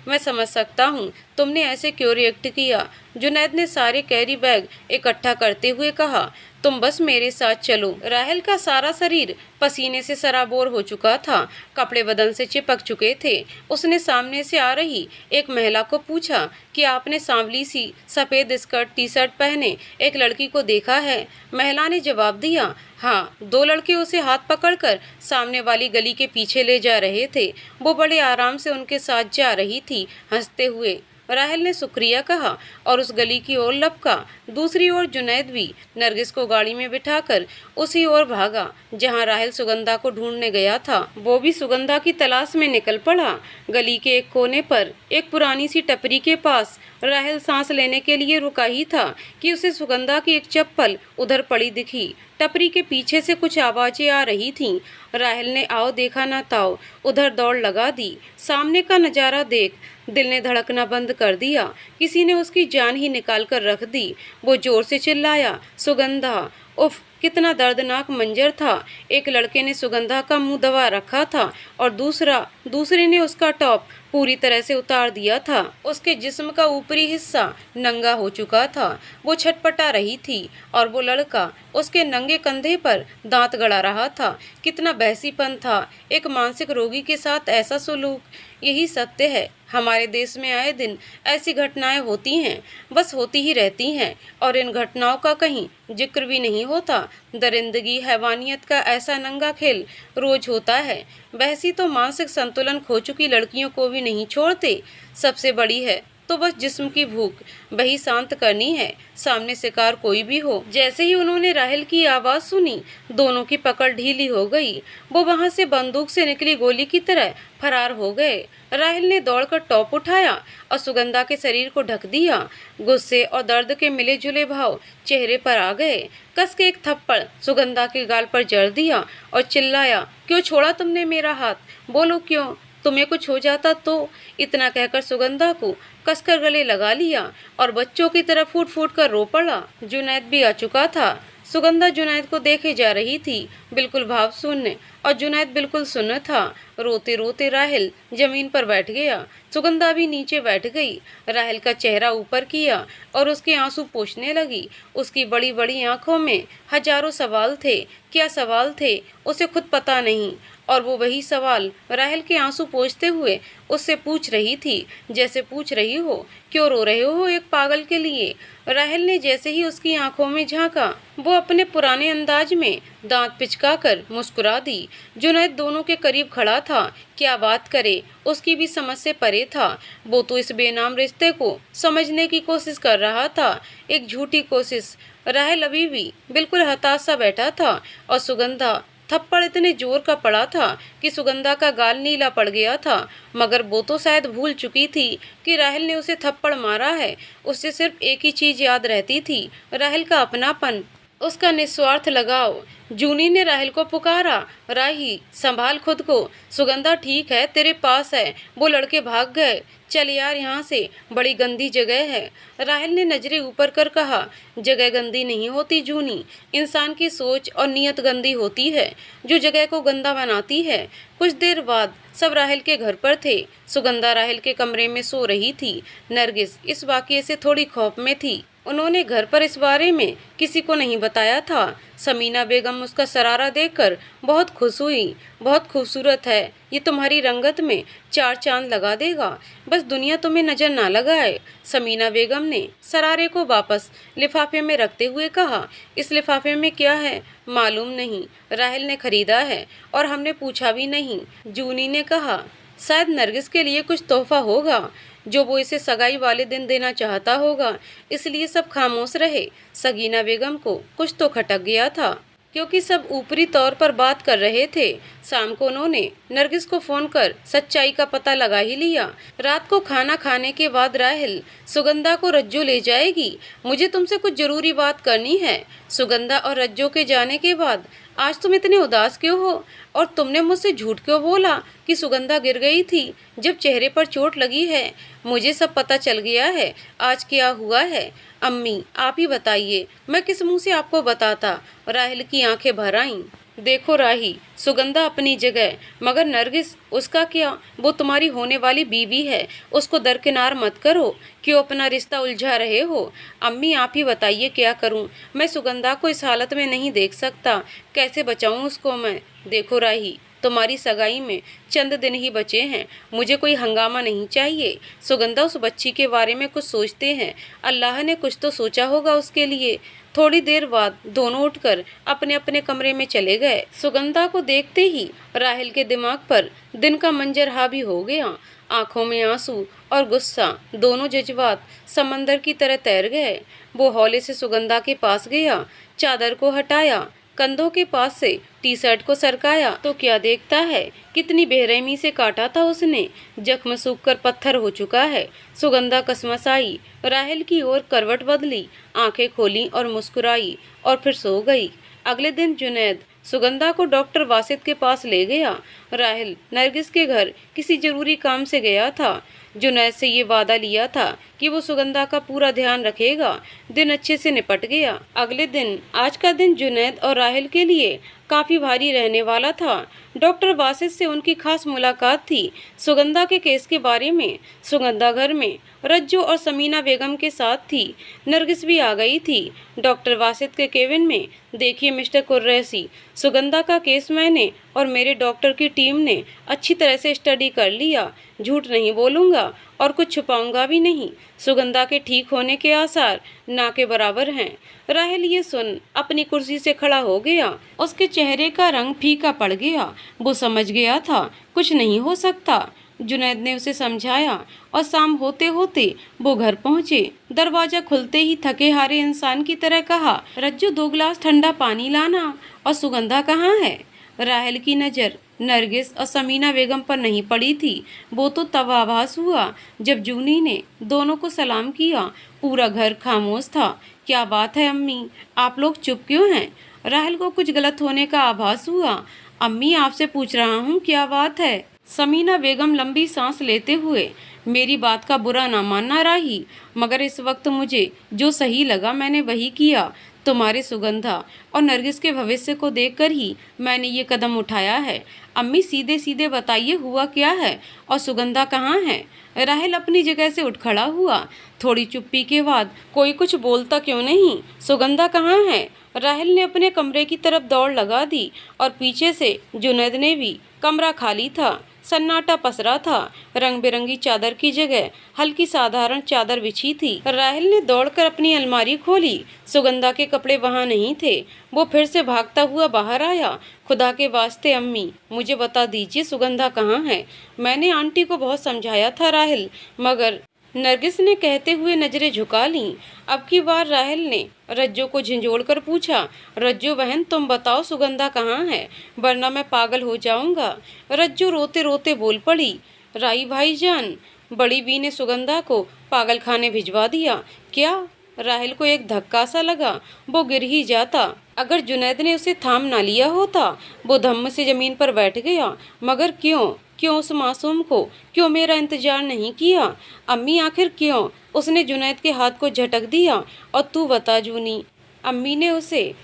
S1: मैं समझ सकता हूँ तुमने ऐसे क्यों रिएक्ट किया। जुनैद ने सारे कैरी बैग इकट्ठा करते हुए कहा, तुम बस मेरे साथ चलो। राहेल का सारा शरीर पसीने से सराबोर हो चुका था, कपड़े बदन से चिपक चुके थे। उसने सामने से आ रही एक महिला को पूछा कि आपने सांवली सी सफ़ेद स्कर्ट टी शर्ट पहने एक लड़की को देखा है। महिला ने जवाब दिया, हाँ। 2 लड़के उसे हाथ पकड़कर सामने वाली गली के पीछे ले जा रहे थे। वो बड़े आराम से उनके साथ जा रही थी, हंसते हुए। राहेल ने शुक्रिया कहा और उस गली की ओर लपका। दूसरी ओर जुनैद भी नरगिस को गाड़ी में बिठाकर उसी ओर भागा जहां राहेल सुगंधा को ढूंढने गया था। वो भी सुगंधा की तलाश में निकल पड़ा। गली के एक कोने पर एक पुरानी सी टपरी के पास राहेल सांस लेने के लिए रुका ही था कि उसे सुगंधा की एक चप्पल उधर पड़ी दिखी। टपरी के पीछे से कुछ आवाजें आ रही थीं। राहेल ने आओ देखा ना ताओ उधर दौड़ लगा दी। सामने का नज़ारा देख दिल ने धड़कना बंद कर दिया। किसी ने उसकी जान ही निकाल कर रख दी। वो जोर से चिल्लाया, सुगंधा! उफ, कितना दर्दनाक मंजर था। एक लड़के ने सुगंधा का मुंह दबा रखा था और दूसरे ने उसका टॉप पूरी तरह से उतार दिया था। उसके जिस्म का ऊपरी हिस्सा नंगा हो चुका था। वो छटपटा रही थी और वो लड़का उसके नंगे कंधे पर दांत गड़ा रहा था। कितना बहसीपन था एक मानसिक रोगी के साथ ऐसा सुलूक। यही सत्य है, हमारे देश में आए दिन ऐसी घटनाएं होती हैं, बस होती ही रहती हैं और इन घटनाओं का कहीं जिक्र भी नहीं होता। दरिंदगी, हैवानियत का ऐसा नंगा खेल रोज होता है। वैसी तो मानसिक संतुलन खो चुकी लड़कियों को भी नहीं छोड़ते। सबसे बड़ी है तो बस जिस्म की भूख, वही शांत करनी है, सामने शिकार कोई भी हो। जैसे ही उन्होंने राहेल की आवाज़ सुनी, दोनों की पकड़ ढीली हो गई। वो वहां से बंदूक से निकली गोली की तरह फरार हो गए। राहेल ने दौड़कर टॉप उठाया और सुगंधा के शरीर को ढक दिया। गुस्से और दर्द के मिले जुले भाव चेहरे पर आ गए। कस के एक थप्पड़ सुगंधा के गाल पर जड़ दिया और चिल्लाया, क्यों छोड़ा तुमने मेरा हाथ? बोलो क्यों? तुम्हें कुछ हो जाता तो? इतना कहकर सुगंधा को कसकर गले लगा लिया और बच्चों की तरह फूट फूट कर रो पड़ा। जुनैद भी आ चुका था। सुगंधा जुनैद को देखे जा रही थी, बिल्कुल भाव शून्य, और जुनैद बिल्कुल सुन्न था। रोते रोते राहेल जमीन पर बैठ गया। सुगंधा भी नीचे बैठ गई। राहेल का चेहरा ऊपर किया और उसके आंसू पोंछने लगी। उसकी बड़ी बड़ी आंखों में हजारों सवाल थे। क्या सवाल थे उसे खुद पता नहीं, और वो वही सवाल राहेल के आंसू पोंछते हुए उससे पूछ रही थी, जैसे पूछ रही हो, क्यों रो रहे हो एक पागल के लिए? राहेल ने जैसे ही उसकी आंखों में झांका, वो अपने पुराने अंदाज में दांत पिचकाकर मुस्कुरा दी। जुनैद दोनों के करीब खड़ा था। क्या बात करे, उसकी भी समझ से परे था। वो तो इस बेनाम रिश्ते को समझने की कोशिश कर रहा था, एक झूठी कोशिश। राहेल अभी भी बिल्कुल हताश सा बैठा था और सुगंधा थप्पड़ इतने जोर का पड़ा था कि सुगंधा का गाल नीला पड़ गया था। मगर वो तो शायद भूल चुकी थी कि राहेल ने उसे थप्पड़ मारा है। उसे सिर्फ एक ही चीज याद रहती थी, राहेल का अपनापन, उसका निस्वार्थ लगाव। जूनी ने राहेल को पुकारा, राही संभाल खुद को, सुगंधा ठीक है, तेरे पास है, वो लड़के भाग गए, चल यार यहाँ से, बड़ी गंदी जगह है। राहेल ने नजरें ऊपर कर कहा, जगह गंदी नहीं होती जूनी, इंसान की सोच और नीयत गंदी होती है जो जगह को गंदा बनाती है। कुछ देर बाद सब राहेल के घर पर थे। सुगंधा राहेल के कमरे में सो रही थी। नरगिस इस वाकये से थोड़ी खौफ में थी। उन्होंने घर पर इस बारे में किसी को नहीं बताया था। समीना बेगम उसका शरारा देखकर बहुत खुश हुई। बहुत खूबसूरत है, ये तुम्हारी रंगत में 4 चांद लगा देगा, बस दुनिया तुम्हें नजर ना लगाए। समीना बेगम ने शरारे को वापस लिफाफे में रखते हुए कहा, इस लिफाफे में क्या है मालूम नहीं, राहेल ने खरीदा है और हमने पूछा भी नहीं। जूनी ने कहा, शायद नरगिस के लिए कुछ तोहफा होगा जो वो इसे सगाई वाले दिन देना चाहता होगा, इसलिए सब खामोश रहे। सगीना बेगम को कुछ तो खटक गया था क्योंकि सब ऊपरी तौर पर बात कर रहे थे। शाम को उन्होंने नरगिस को फोन कर सच्चाई का पता लगा ही लिया। रात को खाना खाने के बाद राहेल सुगंधा को रज्जो ले जाएगी, मुझे तुमसे कुछ जरूरी बात करनी है। सुगंधा और रज्जो के जाने के बाद आज तुम इतने उदास क्यों हो? और तुमने मुझसे झूठ क्यों बोला कि सुगंधा गिर गई थी जब चेहरे पर चोट लगी है? मुझे सब पता चल गया है आज क्या हुआ है। अम्मी आप ही बताइए, मैं किस मुंह से आपको बताता? राहेल की आंखें भर आईं। देखो राही, सुगंधा अपनी जगह, मगर नरगिस उसका क्या? वो तुम्हारी होने वाली बीवी है, उसको दरकिनार मत करो। क्यों अपना रिश्ता उलझा रहे हो? अम्मी आप ही बताइए क्या करूं? मैं सुगंधा को इस हालत में नहीं देख सकता, कैसे बचाऊं उसको मैं? देखो राही, तुम्हारी सगाई में चंद दिन ही बचे हैं, मुझे कोई हंगामा नहीं चाहिए। सुगंधा उस बच्ची के बारे में कुछ सोचते हैं, अल्लाह ने कुछ तो सोचा होगा उसके लिए। थोड़ी देर बाद दोनों उठकर अपने अपने कमरे में चले गए। सुगंधा को देखते ही राहिल के दिमाग पर दिन का मंजर हावी हो गया। आंखों में आंसू और गुस्सा, दोनों जज्बात समंदर की तरह तैर गए। वो हौले से सुगंधा के पास गया, चादर को हटाया, कंधों के पास से टी शर्ट को सरकाया तो क्या देखता है, कितनी बेरहमी से काटा था उसने। जख्म सूखकर पत्थर हो चुका है। सुगंधा कसमस आई, राहिल की ओर करवट बदली, आंखें खोली और मुस्कुराई और फिर सो गई। अगले दिन जुनैद सुगंधा को डॉक्टर वासिद के पास ले गया। राहिल नरगिस के घर किसी जरूरी काम से गया था। जुनैद से ये वादा लिया था कि वो सुगंधा का पूरा ध्यान रखेगा। दिन अच्छे से निपट गया। अगले दिन, आज का दिन जुनैद और राहिल के लिए काफी भारी रहने वाला था। डॉक्टर वासिद से उनकी खास मुलाकात थी सुगंधा के केस के बारे में। सुगंधा घर में रज्जू और समीना बेगम के साथ थी। नरगिस भी आ गई थी। डॉक्टर वासिद के केबिन में, देखिए मिस्टर कुरैशी, सुगंधा का केस मैंने और मेरे डॉक्टर की टीम ने अच्छी तरह से स्टडी कर लिया। झूठ नहीं बोलूँगा और कुछ छुपाऊंगा भी नहीं। सुगंधा के ठीक होने के आसार ना के बराबर हैं। राहिल ये सुन अपनी कुर्सी से खड़ा हो गया। उसके चेहरे का रंग फीका पड़ गया। वो समझ गया था कुछ नहीं हो सकता। जुनैद ने उसे समझाया और शाम होते होते वो घर पहुंचे। दरवाजा खुलते ही थके हारे इंसान की तरह कहा, रज्जू 2 गिलास ठंडा पानी लाना। और सुगंधा कहाँ है? राहिल की नज़र नरगिस और समीना बेगम पर नहीं पड़ी थी। वो तो तब आभास हुआ जब जूनी ने दोनों को सलाम किया। पूरा घर खामोश था। क्या बात है अम्मी, आप लोग चुप क्यों हैं? राहिल को कुछ गलत होने का आभास हुआ। अम्मी आपसे पूछ रहा हूँ क्या बात है? समीना बेगम लंबी सांस लेते हुए, मेरी बात का बुरा ना मानना राही, मगर इस वक्त मुझे जो सही लगा मैंने वही किया। तुम्हारे सुगंधा और नरगिस के भविष्य को देखकर ही मैंने ये कदम उठाया है। अम्मी सीधे सीधे बताइए हुआ क्या है और सुगंधा कहाँ है? राहिल अपनी जगह से उठ खड़ा हुआ। थोड़ी चुप्पी के बाद, कोई कुछ बोलता क्यों नहीं? सुगंधा कहाँ है? राहिल ने अपने कमरे की तरफ दौड़ लगा दी और पीछे से जुनैद ने भी। कमरा खाली था, सन्नाटा पसरा था। रंग बिरंगी चादर की जगह हल्की साधारण चादर बिछी थी। राहिल ने दौड़कर अपनी अलमारी खोली। सुगंधा के कपड़े वहाँ नहीं थे। वो फिर से भागता हुआ बाहर आया। खुदा के वास्ते अम्मी, मुझे बता दीजिए सुगंधा कहाँ है? मैंने आंटी को बहुत समझाया था राहिल, मगर नरगिस ने कहते हुए नजरें झुका लीं। अब की बार राहिल ने रज्जू को झिंझोड़ कर पूछा, रज्जू बहन तुम बताओ सुगंधा कहाँ है, वरना मैं पागल हो जाऊंगा। रज्जू रोते रोते बोल पड़ी, राई भाईजान, बड़ी बी ने सुगंधा को पागल खाने भिजवा दिया। क्या? राहिल को एक धक्का सा लगा। वो गिर ही जाता अगर जुनैद ने उसे थाम ना लिया होता। वो धम्म से जमीन पर बैठ गया। मगर क्यों? क्यों उस मासूम को? क्यों मेरा इंतजार नहीं किया? अम्मी आखिर क्यों? उसने जुनैद के हाथ को झटक दिया। और तू बता जूनी, अम्मी ने उसे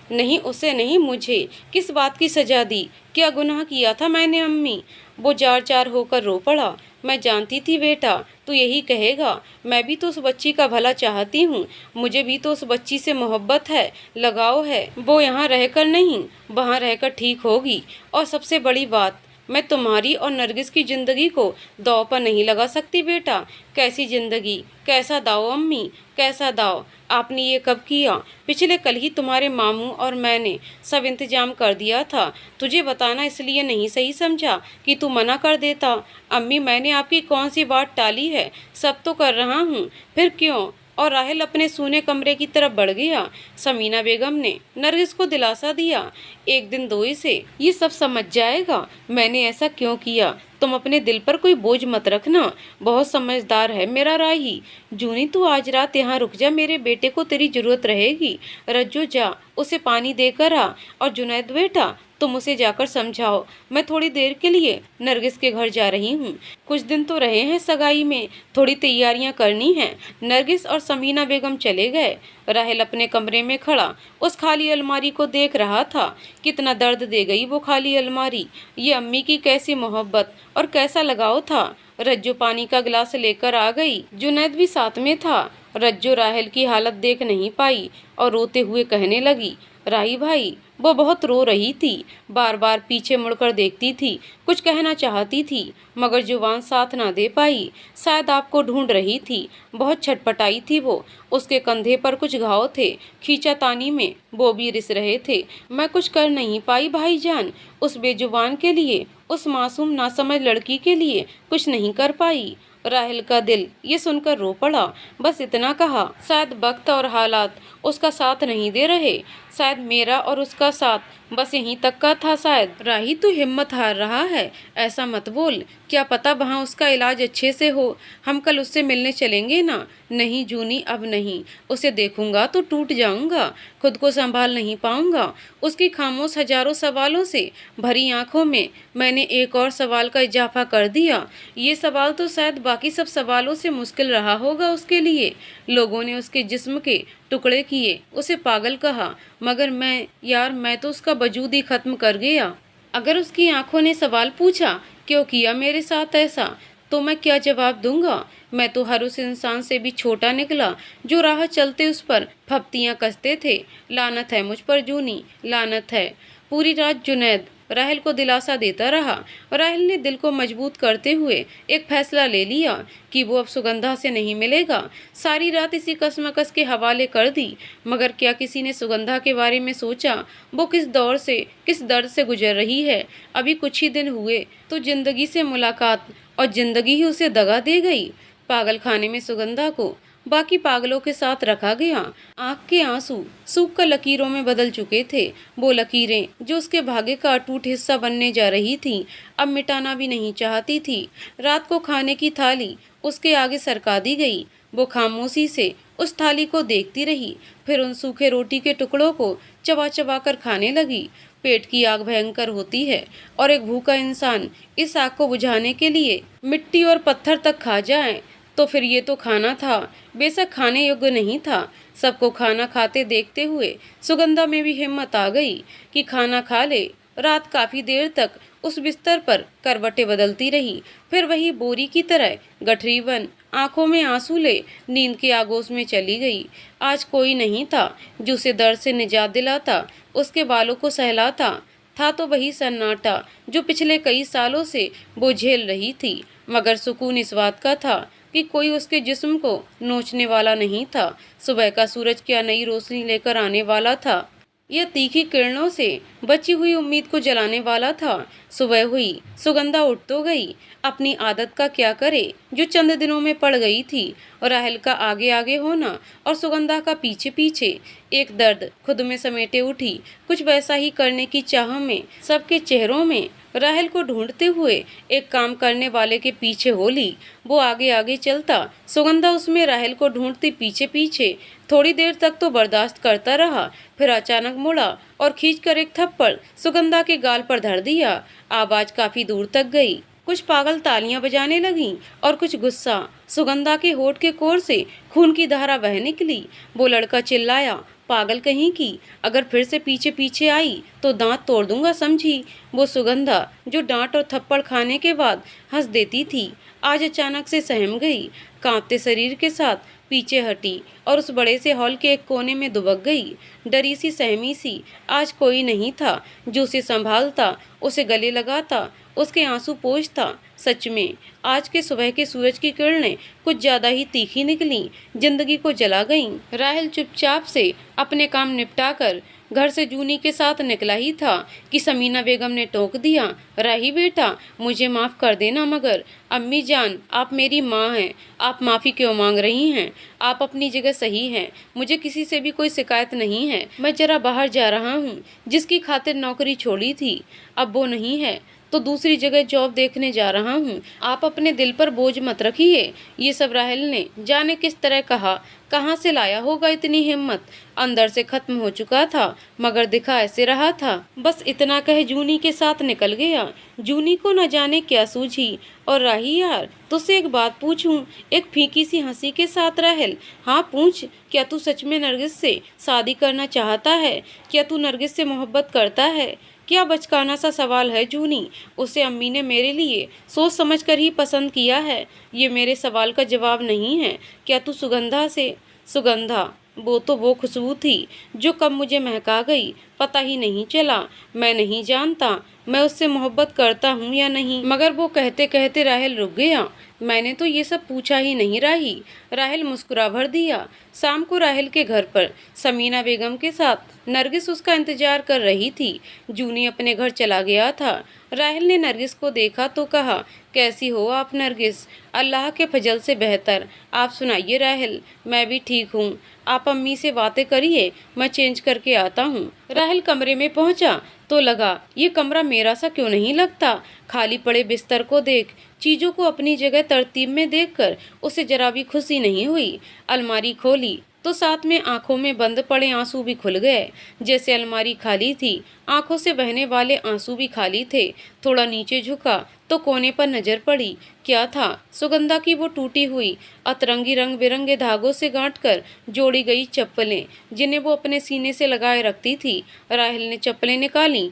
S1: नहीं मुझे किस बात की सजा दी? क्या गुनाह किया था मैंने अम्मी? वो जार जार होकर रो पड़ा। मैं जानती थी बेटा तू यही कहेगा। मैं भी तो उस बच्ची का भला चाहती हूँ। मुझे भी तो उस बच्ची से मोहब्बत है, लगाव है। वो यहाँ रहकर नहीं, वहाँ रहकर ठीक होगी। और सबसे बड़ी बात, मैं तुम्हारी और नरगिस की जिंदगी को दांव पर नहीं लगा सकती बेटा। कैसी जिंदगी, कैसा दाव अम्मी, कैसा दाव? आपने ये कब किया? पिछले कल ही तुम्हारे मामू और मैंने सब इंतजाम कर दिया था। तुझे बताना इसलिए नहीं सही समझा कि तू मना कर देता। अम्मी मैंने आपकी कौन सी बात टाली है? सब तो कर रहा हूँ, फिर क्यों? और राहिल अपने सूने कमरे की तरफ बढ़ गया। समीना बेगम ने नरगिस को दिलासा दिया, एक दिन दोई से ये सब समझ जाएगा मैंने ऐसा क्यों किया। तुम अपने दिल पर कोई बोझ मत रखना। बहुत समझदार है मेरा राही। जूनी तू आज रात यहाँ रुक जा, मेरे बेटे को तेरी जरूरत रहेगी। रज्जू जा उसे पानी देकर आ। और जुनैद बेटा तुम उसे जाकर समझाओ। मैं थोड़ी देर के लिए नरगिस के घर जा रही हूँ। कुछ दिन तो रहे हैं सगाई में, थोड़ी तैयारियां करनी हैं। नरगिस और समीना बेगम चले गए। राहेल अपने कमरे में खड़ा उस खाली अलमारी को देख रहा था। कितना दर्द दे गई वो खाली अलमारी। ये अम्मी की कैसी मोहब्बत और कैसा लगाव था। रज्जो पानी का गिलास लेकर आ गई। जुनैद भी साथ में था। रज्जो राहेल की हालत देख नहीं पाई और रोते हुए कहने लगी, राही भाई। वो बहुत रो रही थी, बार बार पीछे मुड़कर देखती थी, कुछ कहना चाहती थी मगर जुबान साथ ना दे पाई। शायद आपको ढूंढ रही थी। बहुत छटपटाई थी वो। उसके कंधे पर कुछ घाव थे, खींचातानी में वो भी रिस रहे थे। मैं कुछ कर नहीं पाई भाईजान। उस बेजुबान के लिए, उस मासूम नासमझ लड़की के लिए कुछ नहीं कर पाई। राहेल का दिल ये सुनकर रो पड़ा। बस इतना कहा, शायद वक्त और हालात उसका साथ नहीं दे रहे। शायद मेरा और उसका साथ बस यहीं तक का था। शायद राही तू हिम्मत हार रहा है, ऐसा मत बोल। क्या पता वहाँ उसका इलाज अच्छे से हो। हम कल उससे मिलने चलेंगे ना। नहीं जूनी, अब नहीं। उसे देखूंगा तो टूट जाऊंगा, खुद को संभाल नहीं पाऊंगा। उसकी खामोश हजारों सवालों से भरी आंखों में मैंने एक और सवाल का इजाफा कर दिया। ये सवाल तो शायद बाकी सब सवालों से मुश्किल रहा होगा उसके लिए। लोगों ने उसके जिस्म के टुकड़े किए, उसे पागल कहा, मगर मैं तो उसका वजूद ही खत्म कर गया। अगर उसकी आंखों ने सवाल पूछा, क्यों किया मेरे साथ ऐसा, तो मैं क्या जवाब दूंगा। मैं तो हर उस इंसान से भी छोटा निकला जो राह चलते उस पर फप्तियां कसते थे। लानत है मुझ पर जूनी, लानत है। पूरी रात जुनैद राहेल को दिलासा देता रहा। राहेल ने दिल को मजबूत करते हुए एक फैसला ले लिया कि वो अब सुगंधा से नहीं मिलेगा। सारी रात इसी कसमकस के हवाले कर दी। मगर क्या किसी ने सुगंधा के बारे में सोचा? वो किस दौर से, किस दर्द से गुजर रही है। अभी कुछ ही दिन हुए तो जिंदगी से मुलाकात और जिंदगी ही उसे दगा दे गई। पागल खाने में सुगंधा को बाकी पागलों के साथ रखा गया। आंख के आंसू सूख कर लकीरों में बदल चुके थे। वो लकीरें जो उसके भाग्य का अटूट हिस्सा बनने जा रही थीं, अब मिटाना भी नहीं चाहती थी। रात को खाने की थाली उसके आगे सरका दी गई। वो खामोशी से उस थाली को देखती रही, फिर उन सूखे रोटी के टुकड़ों को चबा चबा कर खाने लगी। पेट की आग भयंकर होती है और एक भूखा इंसान इस आग को बुझाने के लिए मिट्टी और पत्थर तक खा जाए तो फिर ये तो खाना था, बेशक खाने योग्य नहीं था। सबको खाना खाते देखते हुए सुगंधा में भी हिम्मत आ गई कि खाना खा ले। रात काफी देर तक उस बिस्तर पर करवटें बदलती रही, फिर वही बोरी की तरह गठरी बन आंखों में आंसू ले नींद के आगोश में चली गई। आज कोई नहीं था जो उसे दर्द से निजात दिलाता, उसके बालों को सहलाता। था तो वही सन्नाटा जो पिछले कई सालों से वो झेल रही थी, मगर सुकून इस बात का था कि कोई उसके जिस्म को नोचने वाला नहीं था। सुबह का सूरज क्या नई रोशनी लेकर आने वाला था, यह तीखी किरणों से बची हुई उम्मीद को जलाने वाला था। सुबह हुई, सुगंधा उठ तो गई। अपनी आदत का क्या करे जो चंद दिनों में पड़ गई थी। राहेल का आगे आगे होना और सुगंधा का पीछे पीछे। एक दर्द खुद में समेटे उठी। कुछ वैसा ही करने की चाह में सबके चेहरों में राहेल को ढूंढते हुए एक काम करने वाले के पीछे हो ली। वो आगे आगे चलता, सुगंधा उसमें राहेल को ढूंढती पीछे पीछे। थोड़ी देर तक तो बर्दाश्त करता रहा, फिर अचानक मुड़ा और खींचकर एक थप्पड़ सुगंधा के गाल पर धर दिया। आवाज काफी दूर तक गई। कुछ पागल तालियां बजाने लगीं और कुछ गुस्सा। सुगंधा के होठ के कोर से खून की धारा बह निकली। वो लड़का चिल्लाया, पागल कहीं की, अगर फिर से पीछे पीछे आई तो दांत तोड़ दूंगा समझी। वो सुगंधा जो डांट और थप्पड़ खाने के बाद हंस देती थी, आज अचानक से सहम गई। कांपते शरीर के साथ पीछे हटी और उस बड़े से हॉल के एक कोने में दुबक गई। डरी सी सहमी सी। आज कोई नहीं था जो उसे संभालता, उसे गले लगाता, उसके आंसू पोंछता। सच में आज के सुबह के सूरज की किरणें कुछ ज्यादा ही तीखी निकली, जिंदगी को जला गईं। राहेल चुपचाप से अपने काम निपटाकर घर से जूनी के साथ निकला ही था कि समीना बेगम ने टोक दिया, राही बेटा मुझे माफ़ कर देना, मगर अम्मी जान आप मेरी माँ हैं, आप माफ़ी क्यों मांग रही हैं? आप अपनी जगह सही हैं, मुझे किसी से भी कोई शिकायत नहीं है। मैं जरा बाहर जा रहा हूँ। जिसकी खातिर नौकरी छोड़ी थी अब वो नहीं है, तो दूसरी जगह जॉब देखने जा रहा हूँ। आप अपने दिल पर बोझ मत रखिए। ये सब राहेल ने जाने किस तरह कहा, कहाँ से लाया होगा इतनी हिम्मत। अंदर से खत्म हो चुका था, मगर दिखा ऐसे रहा था। बस इतना कह जूनी के साथ निकल गया। जूनी को न जाने क्या सूझी। और राही यार, तुझसे एक बात पूछूं? एक फीकी सी हंसी के साथ राहेल, हाँ पूछ, क्या तू सच में नरगिस से शादी करना चाहता है? क्या तू नरगिस से मोहब्बत करता है? क्या बचकाना सा सवाल है जूनी। उसे अम्मी ने मेरे लिए सोच समझ कर ही पसंद किया है। ये मेरे सवाल का जवाब नहीं है। क्या तू सुगंधा से? सुगंधा, वो खुशबू थी जो कब मुझे महका गई, पता ही नहीं चला। मैं नहीं जानता मैं उससे मोहब्बत करता हूँ या नहीं। मगर वो कहते कहते राहेल रुक गया। मैंने तो ये सब पूछा ही नहीं राही। राहेल मुस्कुरा भर दिया। शाम को राहेल के घर पर समीना बेगम के साथ नरगिस उसका इंतजार कर रही थी। जूनी अपने घर चला गया था। राहेल ने नरगिस को देखा तो कहा, कैसी हो आप नरगिस? अल्लाह के फजल से बेहतर। आप सुनाइए राहेल? मैं भी ठीक हूँ। आप अम्मी से बातें करिए, मैं चेंज करके आता हूँ। राहेल कमरे में पहुँचा तो लगा, ये कमरा मेरा सा क्यों नहीं लगता। खाली पड़े बिस्तर को देख, चीज़ों को अपनी जगह तरतीब में देखकर उसे जरा भी खुशी नहीं हुई। अलमारी खोली तो साथ में आंखों में बंद पड़े आंसू भी खुल गए। जैसे अलमारी खाली थी, आंखों से बहने वाले आंसू भी खाली थे। थोड़ा नीचे झुका तो कोने पर नजर पड़ी। क्या था? सुगंधा की वो टूटी हुई अतरंगी रंग बिरंगे धागों से गांठकर जोड़ी गई चप्पलें, जिन्हें वो अपने सीने से लगाए रखती थी। राहेल ने चप्पलें निकाली,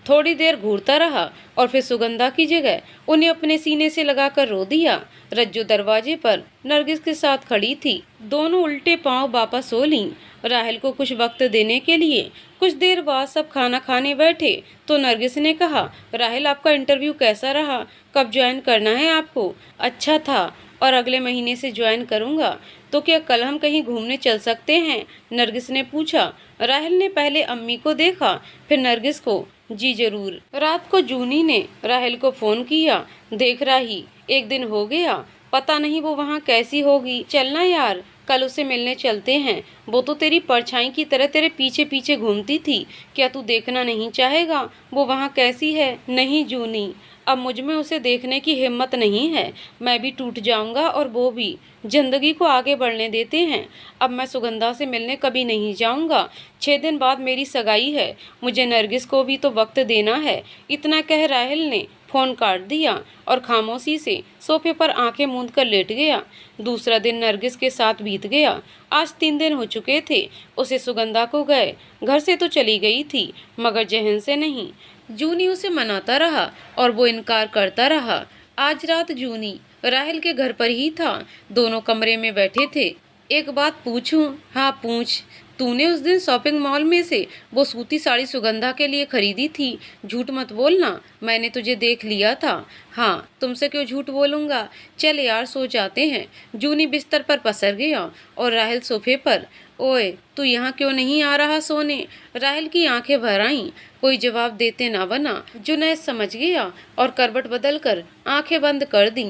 S1: थोड़ी देर घूरता रहा और फिर सुगंधा की जगह उन्हें अपने सीने से लगाकर रो दिया। रज्जू दरवाजे पर नरगिस के साथ खड़ी थी। दोनों उल्टे पांव वापस सो लीं। राहेल को कुछ वक्त देने के लिए कुछ देर बाद सब खाना खाने बैठे तो नरगिस ने कहा, राहेल आपका इंटरव्यू कैसा रहा? कब ज्वाइन करना है आपको? अच्छा था और अगले महीने से ज्वाइन करूंगा। तो क्या कल हम कहीं घूमने चल सकते हैं? नरगिस ने पूछा। राहेल ने पहले अम्मी को देखा, फिर नरगिस को। जी जरूर। रात को जूनी ने राहेल को फोन किया। देख राही, एक दिन हो गया, पता नहीं वो वहाँ कैसी होगी। चलना यार, कल उसे मिलने चलते हैं। वो तो तेरी परछाई की तरह तेरे पीछे पीछे घूमती थी। क्या तू देखना नहीं चाहेगा वो वहाँ कैसी है? नहीं जूनी, अब मुझ में उसे देखने की हिम्मत नहीं है। मैं भी टूट जाऊंगा और वो भी। जिंदगी को आगे बढ़ने देते हैं। अब मैं सुगंधा से मिलने कभी नहीं जाऊंगा। 6 दिन बाद मेरी सगाई है। मुझे नरगिस को भी तो वक्त देना है। इतना कह राहेल ने फोन काट दिया और खामोशी से सोफे पर आंखें मूंद कर लेट गया। दूसरा दिन नरगिस के साथ बीत गया। आज 3 दिन हो चुके थे उसे सुगंधा को गए। घर से तो चली गई थी, मगर जहन से नहीं। जूनी उसे मनाता रहा और वो इनकार करता रहा। आज रात जूनी राहेल के घर पर ही था। दोनों कमरे में बैठे थे। एक बात पूछूं? हाँ पूछ। तूने उस दिन शॉपिंग मॉल में से वो सूती साड़ी सुगंधा के लिए खरीदी थी? झूठ मत बोलना, मैंने तुझे देख लिया था। हाँ, तुमसे क्यों झूठ बोलूंगा। चल यार, सो जाते हैं। जूनी बिस्तर पर पसर गया और राहेल सोफे पर। ओए, तू यहाँ क्यों नहीं आ रहा सोने? राहेल की आंखें भर आईं। कोई जवाब देते ना बना। जुनैद समझ गया और करवट बदलकर आंखें बंद कर दी।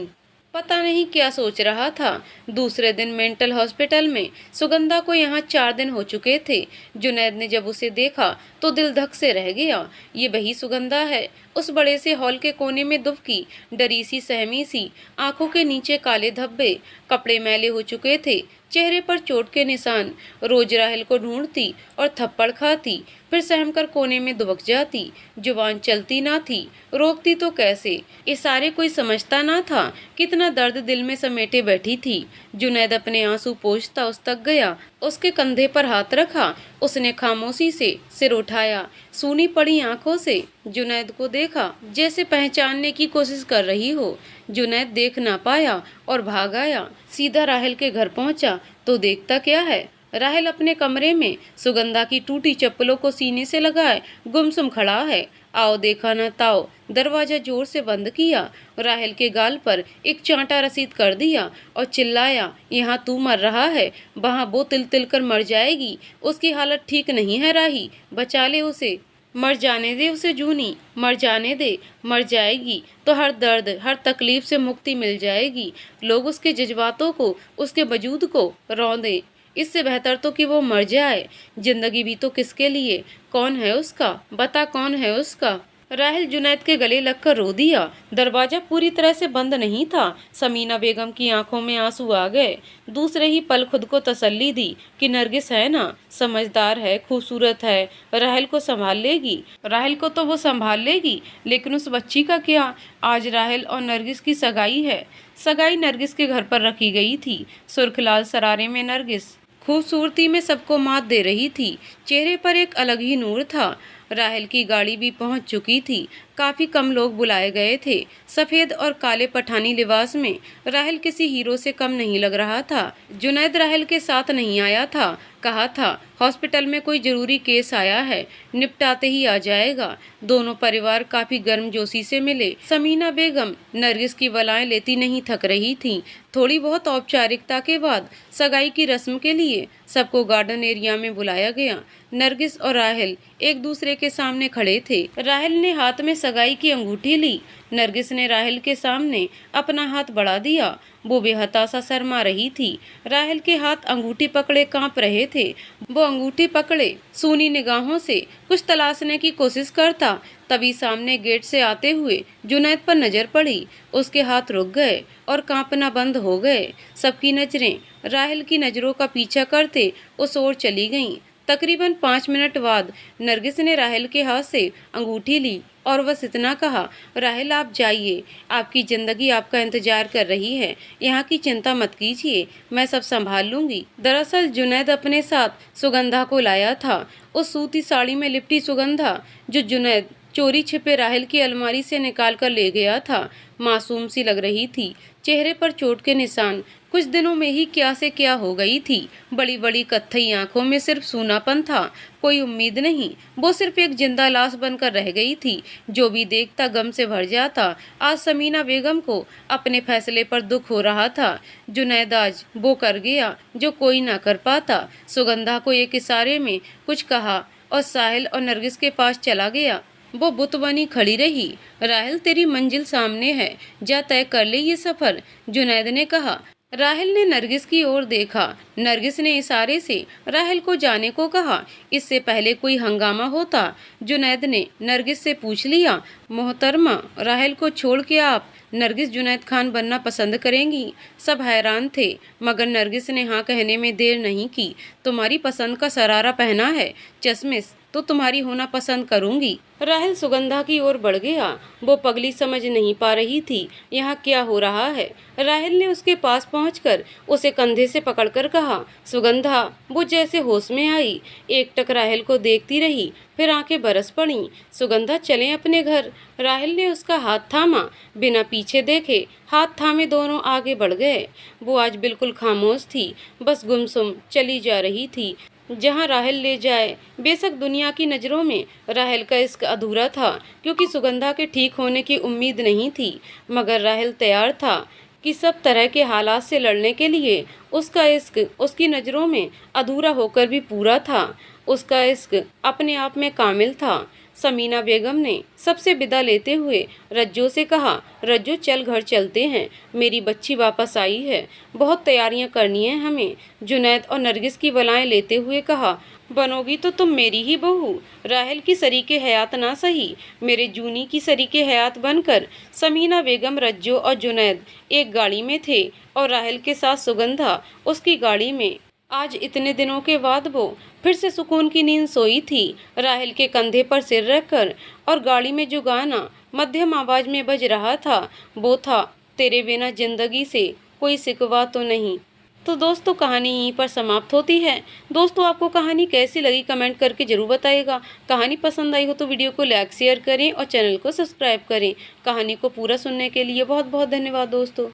S1: पता नहीं क्या सोच रहा था। दूसरे दिन मेंटल हॉस्पिटल में सुगंधा को यहाँ 4 दिन हो चुके थे। जुनैद ने जब उसे देखा तो दिल धक से रह गया। ये वही सुगंधा है। उस बड़े से हॉल के कोने में दुबकी, डरी सी, सहमी सी, आंखों के नीचे काले धब्बे, कपड़े मैले हो चुके थे, चेहरे पर चोट के निशान। रोज राहेल को ढूंढती और थप्पड़ खाती, फिर सहम कर कोने में दुबक जाती। जुबान चलती ना थी, रोकती तो कैसे? इशारे कोई समझता ना था। कितना दर्द दिल में समेटे बैठी थी। जुनैद अपने आंसू पोंछता उस तक गया, उसके कंधे पर हाथ रखा। उसने खामोशी से सिर उठाया। सूनी पड़ी आंखों से जुनैद को देखा, जैसे पहचानने की कोशिश कर रही हो। जुनैद देख ना पाया और भाग आया। सीधा राहेल के घर पहुंचा तो देखता क्या है, राहेल अपने कमरे में सुगंधा की टूटी चप्पलों को सीने से लगाए गुमसुम खड़ा है। आओ देखा न ताओ। दरवाजा जोर से बंद किया, राहेल के गाल पर एक चांटा रसीद कर दिया और चिल्लाया, यहाँ तू मर रहा है, वहाँ वो तिल तिल कर मर जाएगी। उसकी हालत ठीक नहीं है राही, बचा ले उसे। मर जाने दे उसे जूनी, मर जाने दे। मर जाएगी तो हर दर्द, हर तकलीफ से मुक्ति मिल जाएगी। लोग उसके जज्बातों को, उसके वजूद को रौंदे। इससे बेहतर तो कि वो मर जाए। जिंदगी भी तो किसके लिए? कौन है उसका? बता, कौन है उसका? राहिल जुनैद के गले लगकर रो दिया। दरवाजा पूरी तरह से बंद नहीं था। समीना बेगम की आंखों में आंसू आ गए। दूसरे ही पल खुद को तसल्ली दी कि नरगिस है ना, समझदार है, खूबसूरत है, राहिल को संभाल लेगी। राहिल को तो वो संभाल लेगी, लेकिन उस बच्ची का क्या? आज राहिल और नरगिस की सगाई है। सगाई नरगिस के घर पर रखी गई थी। सुर्खलाल सरारे में नरगिस खूबसूरती में सबको मात दे रही थी। चेहरे पर एक अलग ही नूर था। राहिल की गाड़ी भी पहुंच चुकी थी। काफी कम लोग बुलाए गए थे। सफेद और काले पठानी लिबास में राहिल किसी हीरो से कम नहीं लग रहा था। जुनैद राहिल के साथ नहीं आया था। कहा था हॉस्पिटल में कोई जरूरी केस आया है, निपटाते ही आ जाएगा। दोनों परिवार काफी गर्मजोशी से मिले। समीना बेगम नरगिस की बलाएं लेती नहीं थक रही थीं। थोड़ी बहुत औपचारिकता के बाद सगाई की रस्म के लिए सबको गार्डन एरिया में बुलाया गया। नरगिस और राहिल एक दूसरे के सामने खड़े थे। राहिल ने हाथ में सगाई की अंगूठी ली। नरगिस ने राहिल के सामने अपना हाथ बढ़ा दिया। वो बेहताशा शर्मा रही थी। राहिल के हाथ अंगूठी पकड़े कांप रहे थे। वो अंगूठी पकड़े सूनी निगाहों से कुछ तलाशने की कोशिश करता। तभी सामने गेट से आते हुए जुनैद पर नजर पड़ी। उसके हाथ रुक गए और कांपना बंद हो गए। सबकी नजरें राहिल की नजरों का पीछा करते उस ओर चली गईं। तकरीबन 5 मिनट बाद नरगिस ने राहिल के हाथ से अंगूठी ली और बस इतना कहा, राहिल आप जाइए, आपकी ज़िंदगी आपका इंतजार कर रही है। यहाँ की चिंता मत कीजिए, मैं सब संभाल लूँगी। दरअसल जुनैद अपने साथ सुगंधा को लाया था। उस सूती साड़ी में लिपटी सुगंधा जो जुनैद चोरी छिपे राहिल की अलमारी से निकाल कर ले गया था, मासूम सी लग रही थी। चेहरे पर चोट के निशान। कुछ दिनों में ही क्या से क्या हो गई थी। बड़ी बड़ी कत्थई आंखों में सिर्फ सूनापन था, कोई उम्मीद नहीं। वो सिर्फ एक जिंदा लाश बनकर रह गई थी। जो भी देखता गम से भर जाता। आज समीना बेगम को अपने फैसले पर दुख हो रहा था। जुनैद आज वो कर गया जो कोई ना कर पाता। सुगंधा को एक इशारे में कुछ कहा और साहिल और नरगिस के पास चला गया। वो बुत बनी खड़ी रही। राहिल तेरी मंजिल सामने है, जा तय कर ले ये सफर, जुनैद ने कहा। राहिल ने नरगिस की ओर देखा। नरगिस ने इशारे से राहिल को जाने को कहा। इससे पहले कोई हंगामा होता, जुनैद ने नरगिस से पूछ लिया, मोहतरमा राहिल को छोड़ के आप नरगिस जुनैद खान बनना पसंद करेंगी? सब हैरान थे, मगर नरगिस ने हाँ कहने में देर नहीं की। तुम्हारी पसंद का सरारा पहना है, चश्मिश तो तुम्हारी होना पसंद करूंगी। राहिल सुगंधा की ओर बढ़ गया। वो पगली समझ नहीं पा रही थी यहाँ क्या हो रहा है। राहिल ने उसके पास पहुंचकर उसे कंधे से पकड़कर कहा, सुगंधा। वो जैसे होश में आई, एकटक राहिल को देखती रही, फिर आंखें बरस पड़ीं। सुगंधा चलें अपने घर। राहिल ने उसका हाथ थामा। बिना पीछे देखे हाथ थामे दोनों आगे बढ़ गए। वो आज बिल्कुल खामोश थी, बस गुमसुम चली जा रही थी। जहाँ राहिल ले जाए। बेशक दुनिया की नज़रों में राहिल का इश्क अधूरा था, क्योंकि सुगंधा के ठीक होने की उम्मीद नहीं थी, मगर राहिल तैयार था कि सब तरह के हालात से लड़ने के लिए। उसका इश्क उसकी नज़रों में अधूरा होकर भी पूरा था। उसका इश्क अपने आप में कामिल था। समीना बेगम ने सबसे विदा लेते हुए रज्जो से कहा, रज्जो चल घर चलते हैं, मेरी बच्ची वापस आई है, बहुत तैयारियां करनी है हमें। जुनैद और नरगिस की बलाएं लेते हुए कहा, बनोगी तो तुम मेरी ही बहू, राहिल की शरीके हयात ना सही, मेरे जूनी की शरीके हयात बनकर। समीना बेगम, रज्जो और जुनैद एक गाड़ी में थे और राहिल के साथ सुगंधा उसकी गाड़ी में। आज इतने दिनों के बाद वो फिर से सुकून की नींद सोई थी, राहिल के कंधे पर सिर रखकर। और गाड़ी में जो गाना मध्यम आवाज में बज रहा था वो था, तेरे बिना जिंदगी से कोई सिकवा तो नहीं। तो दोस्तों कहानी यहीं पर समाप्त होती है। दोस्तों आपको कहानी कैसी लगी कमेंट करके ज़रूर बताइएगा। कहानी पसंद आई हो तो वीडियो को लाइक शेयर करें और चैनल को सब्सक्राइब करें। कहानी को पूरा सुनने के लिए बहुत बहुत धन्यवाद दोस्तों।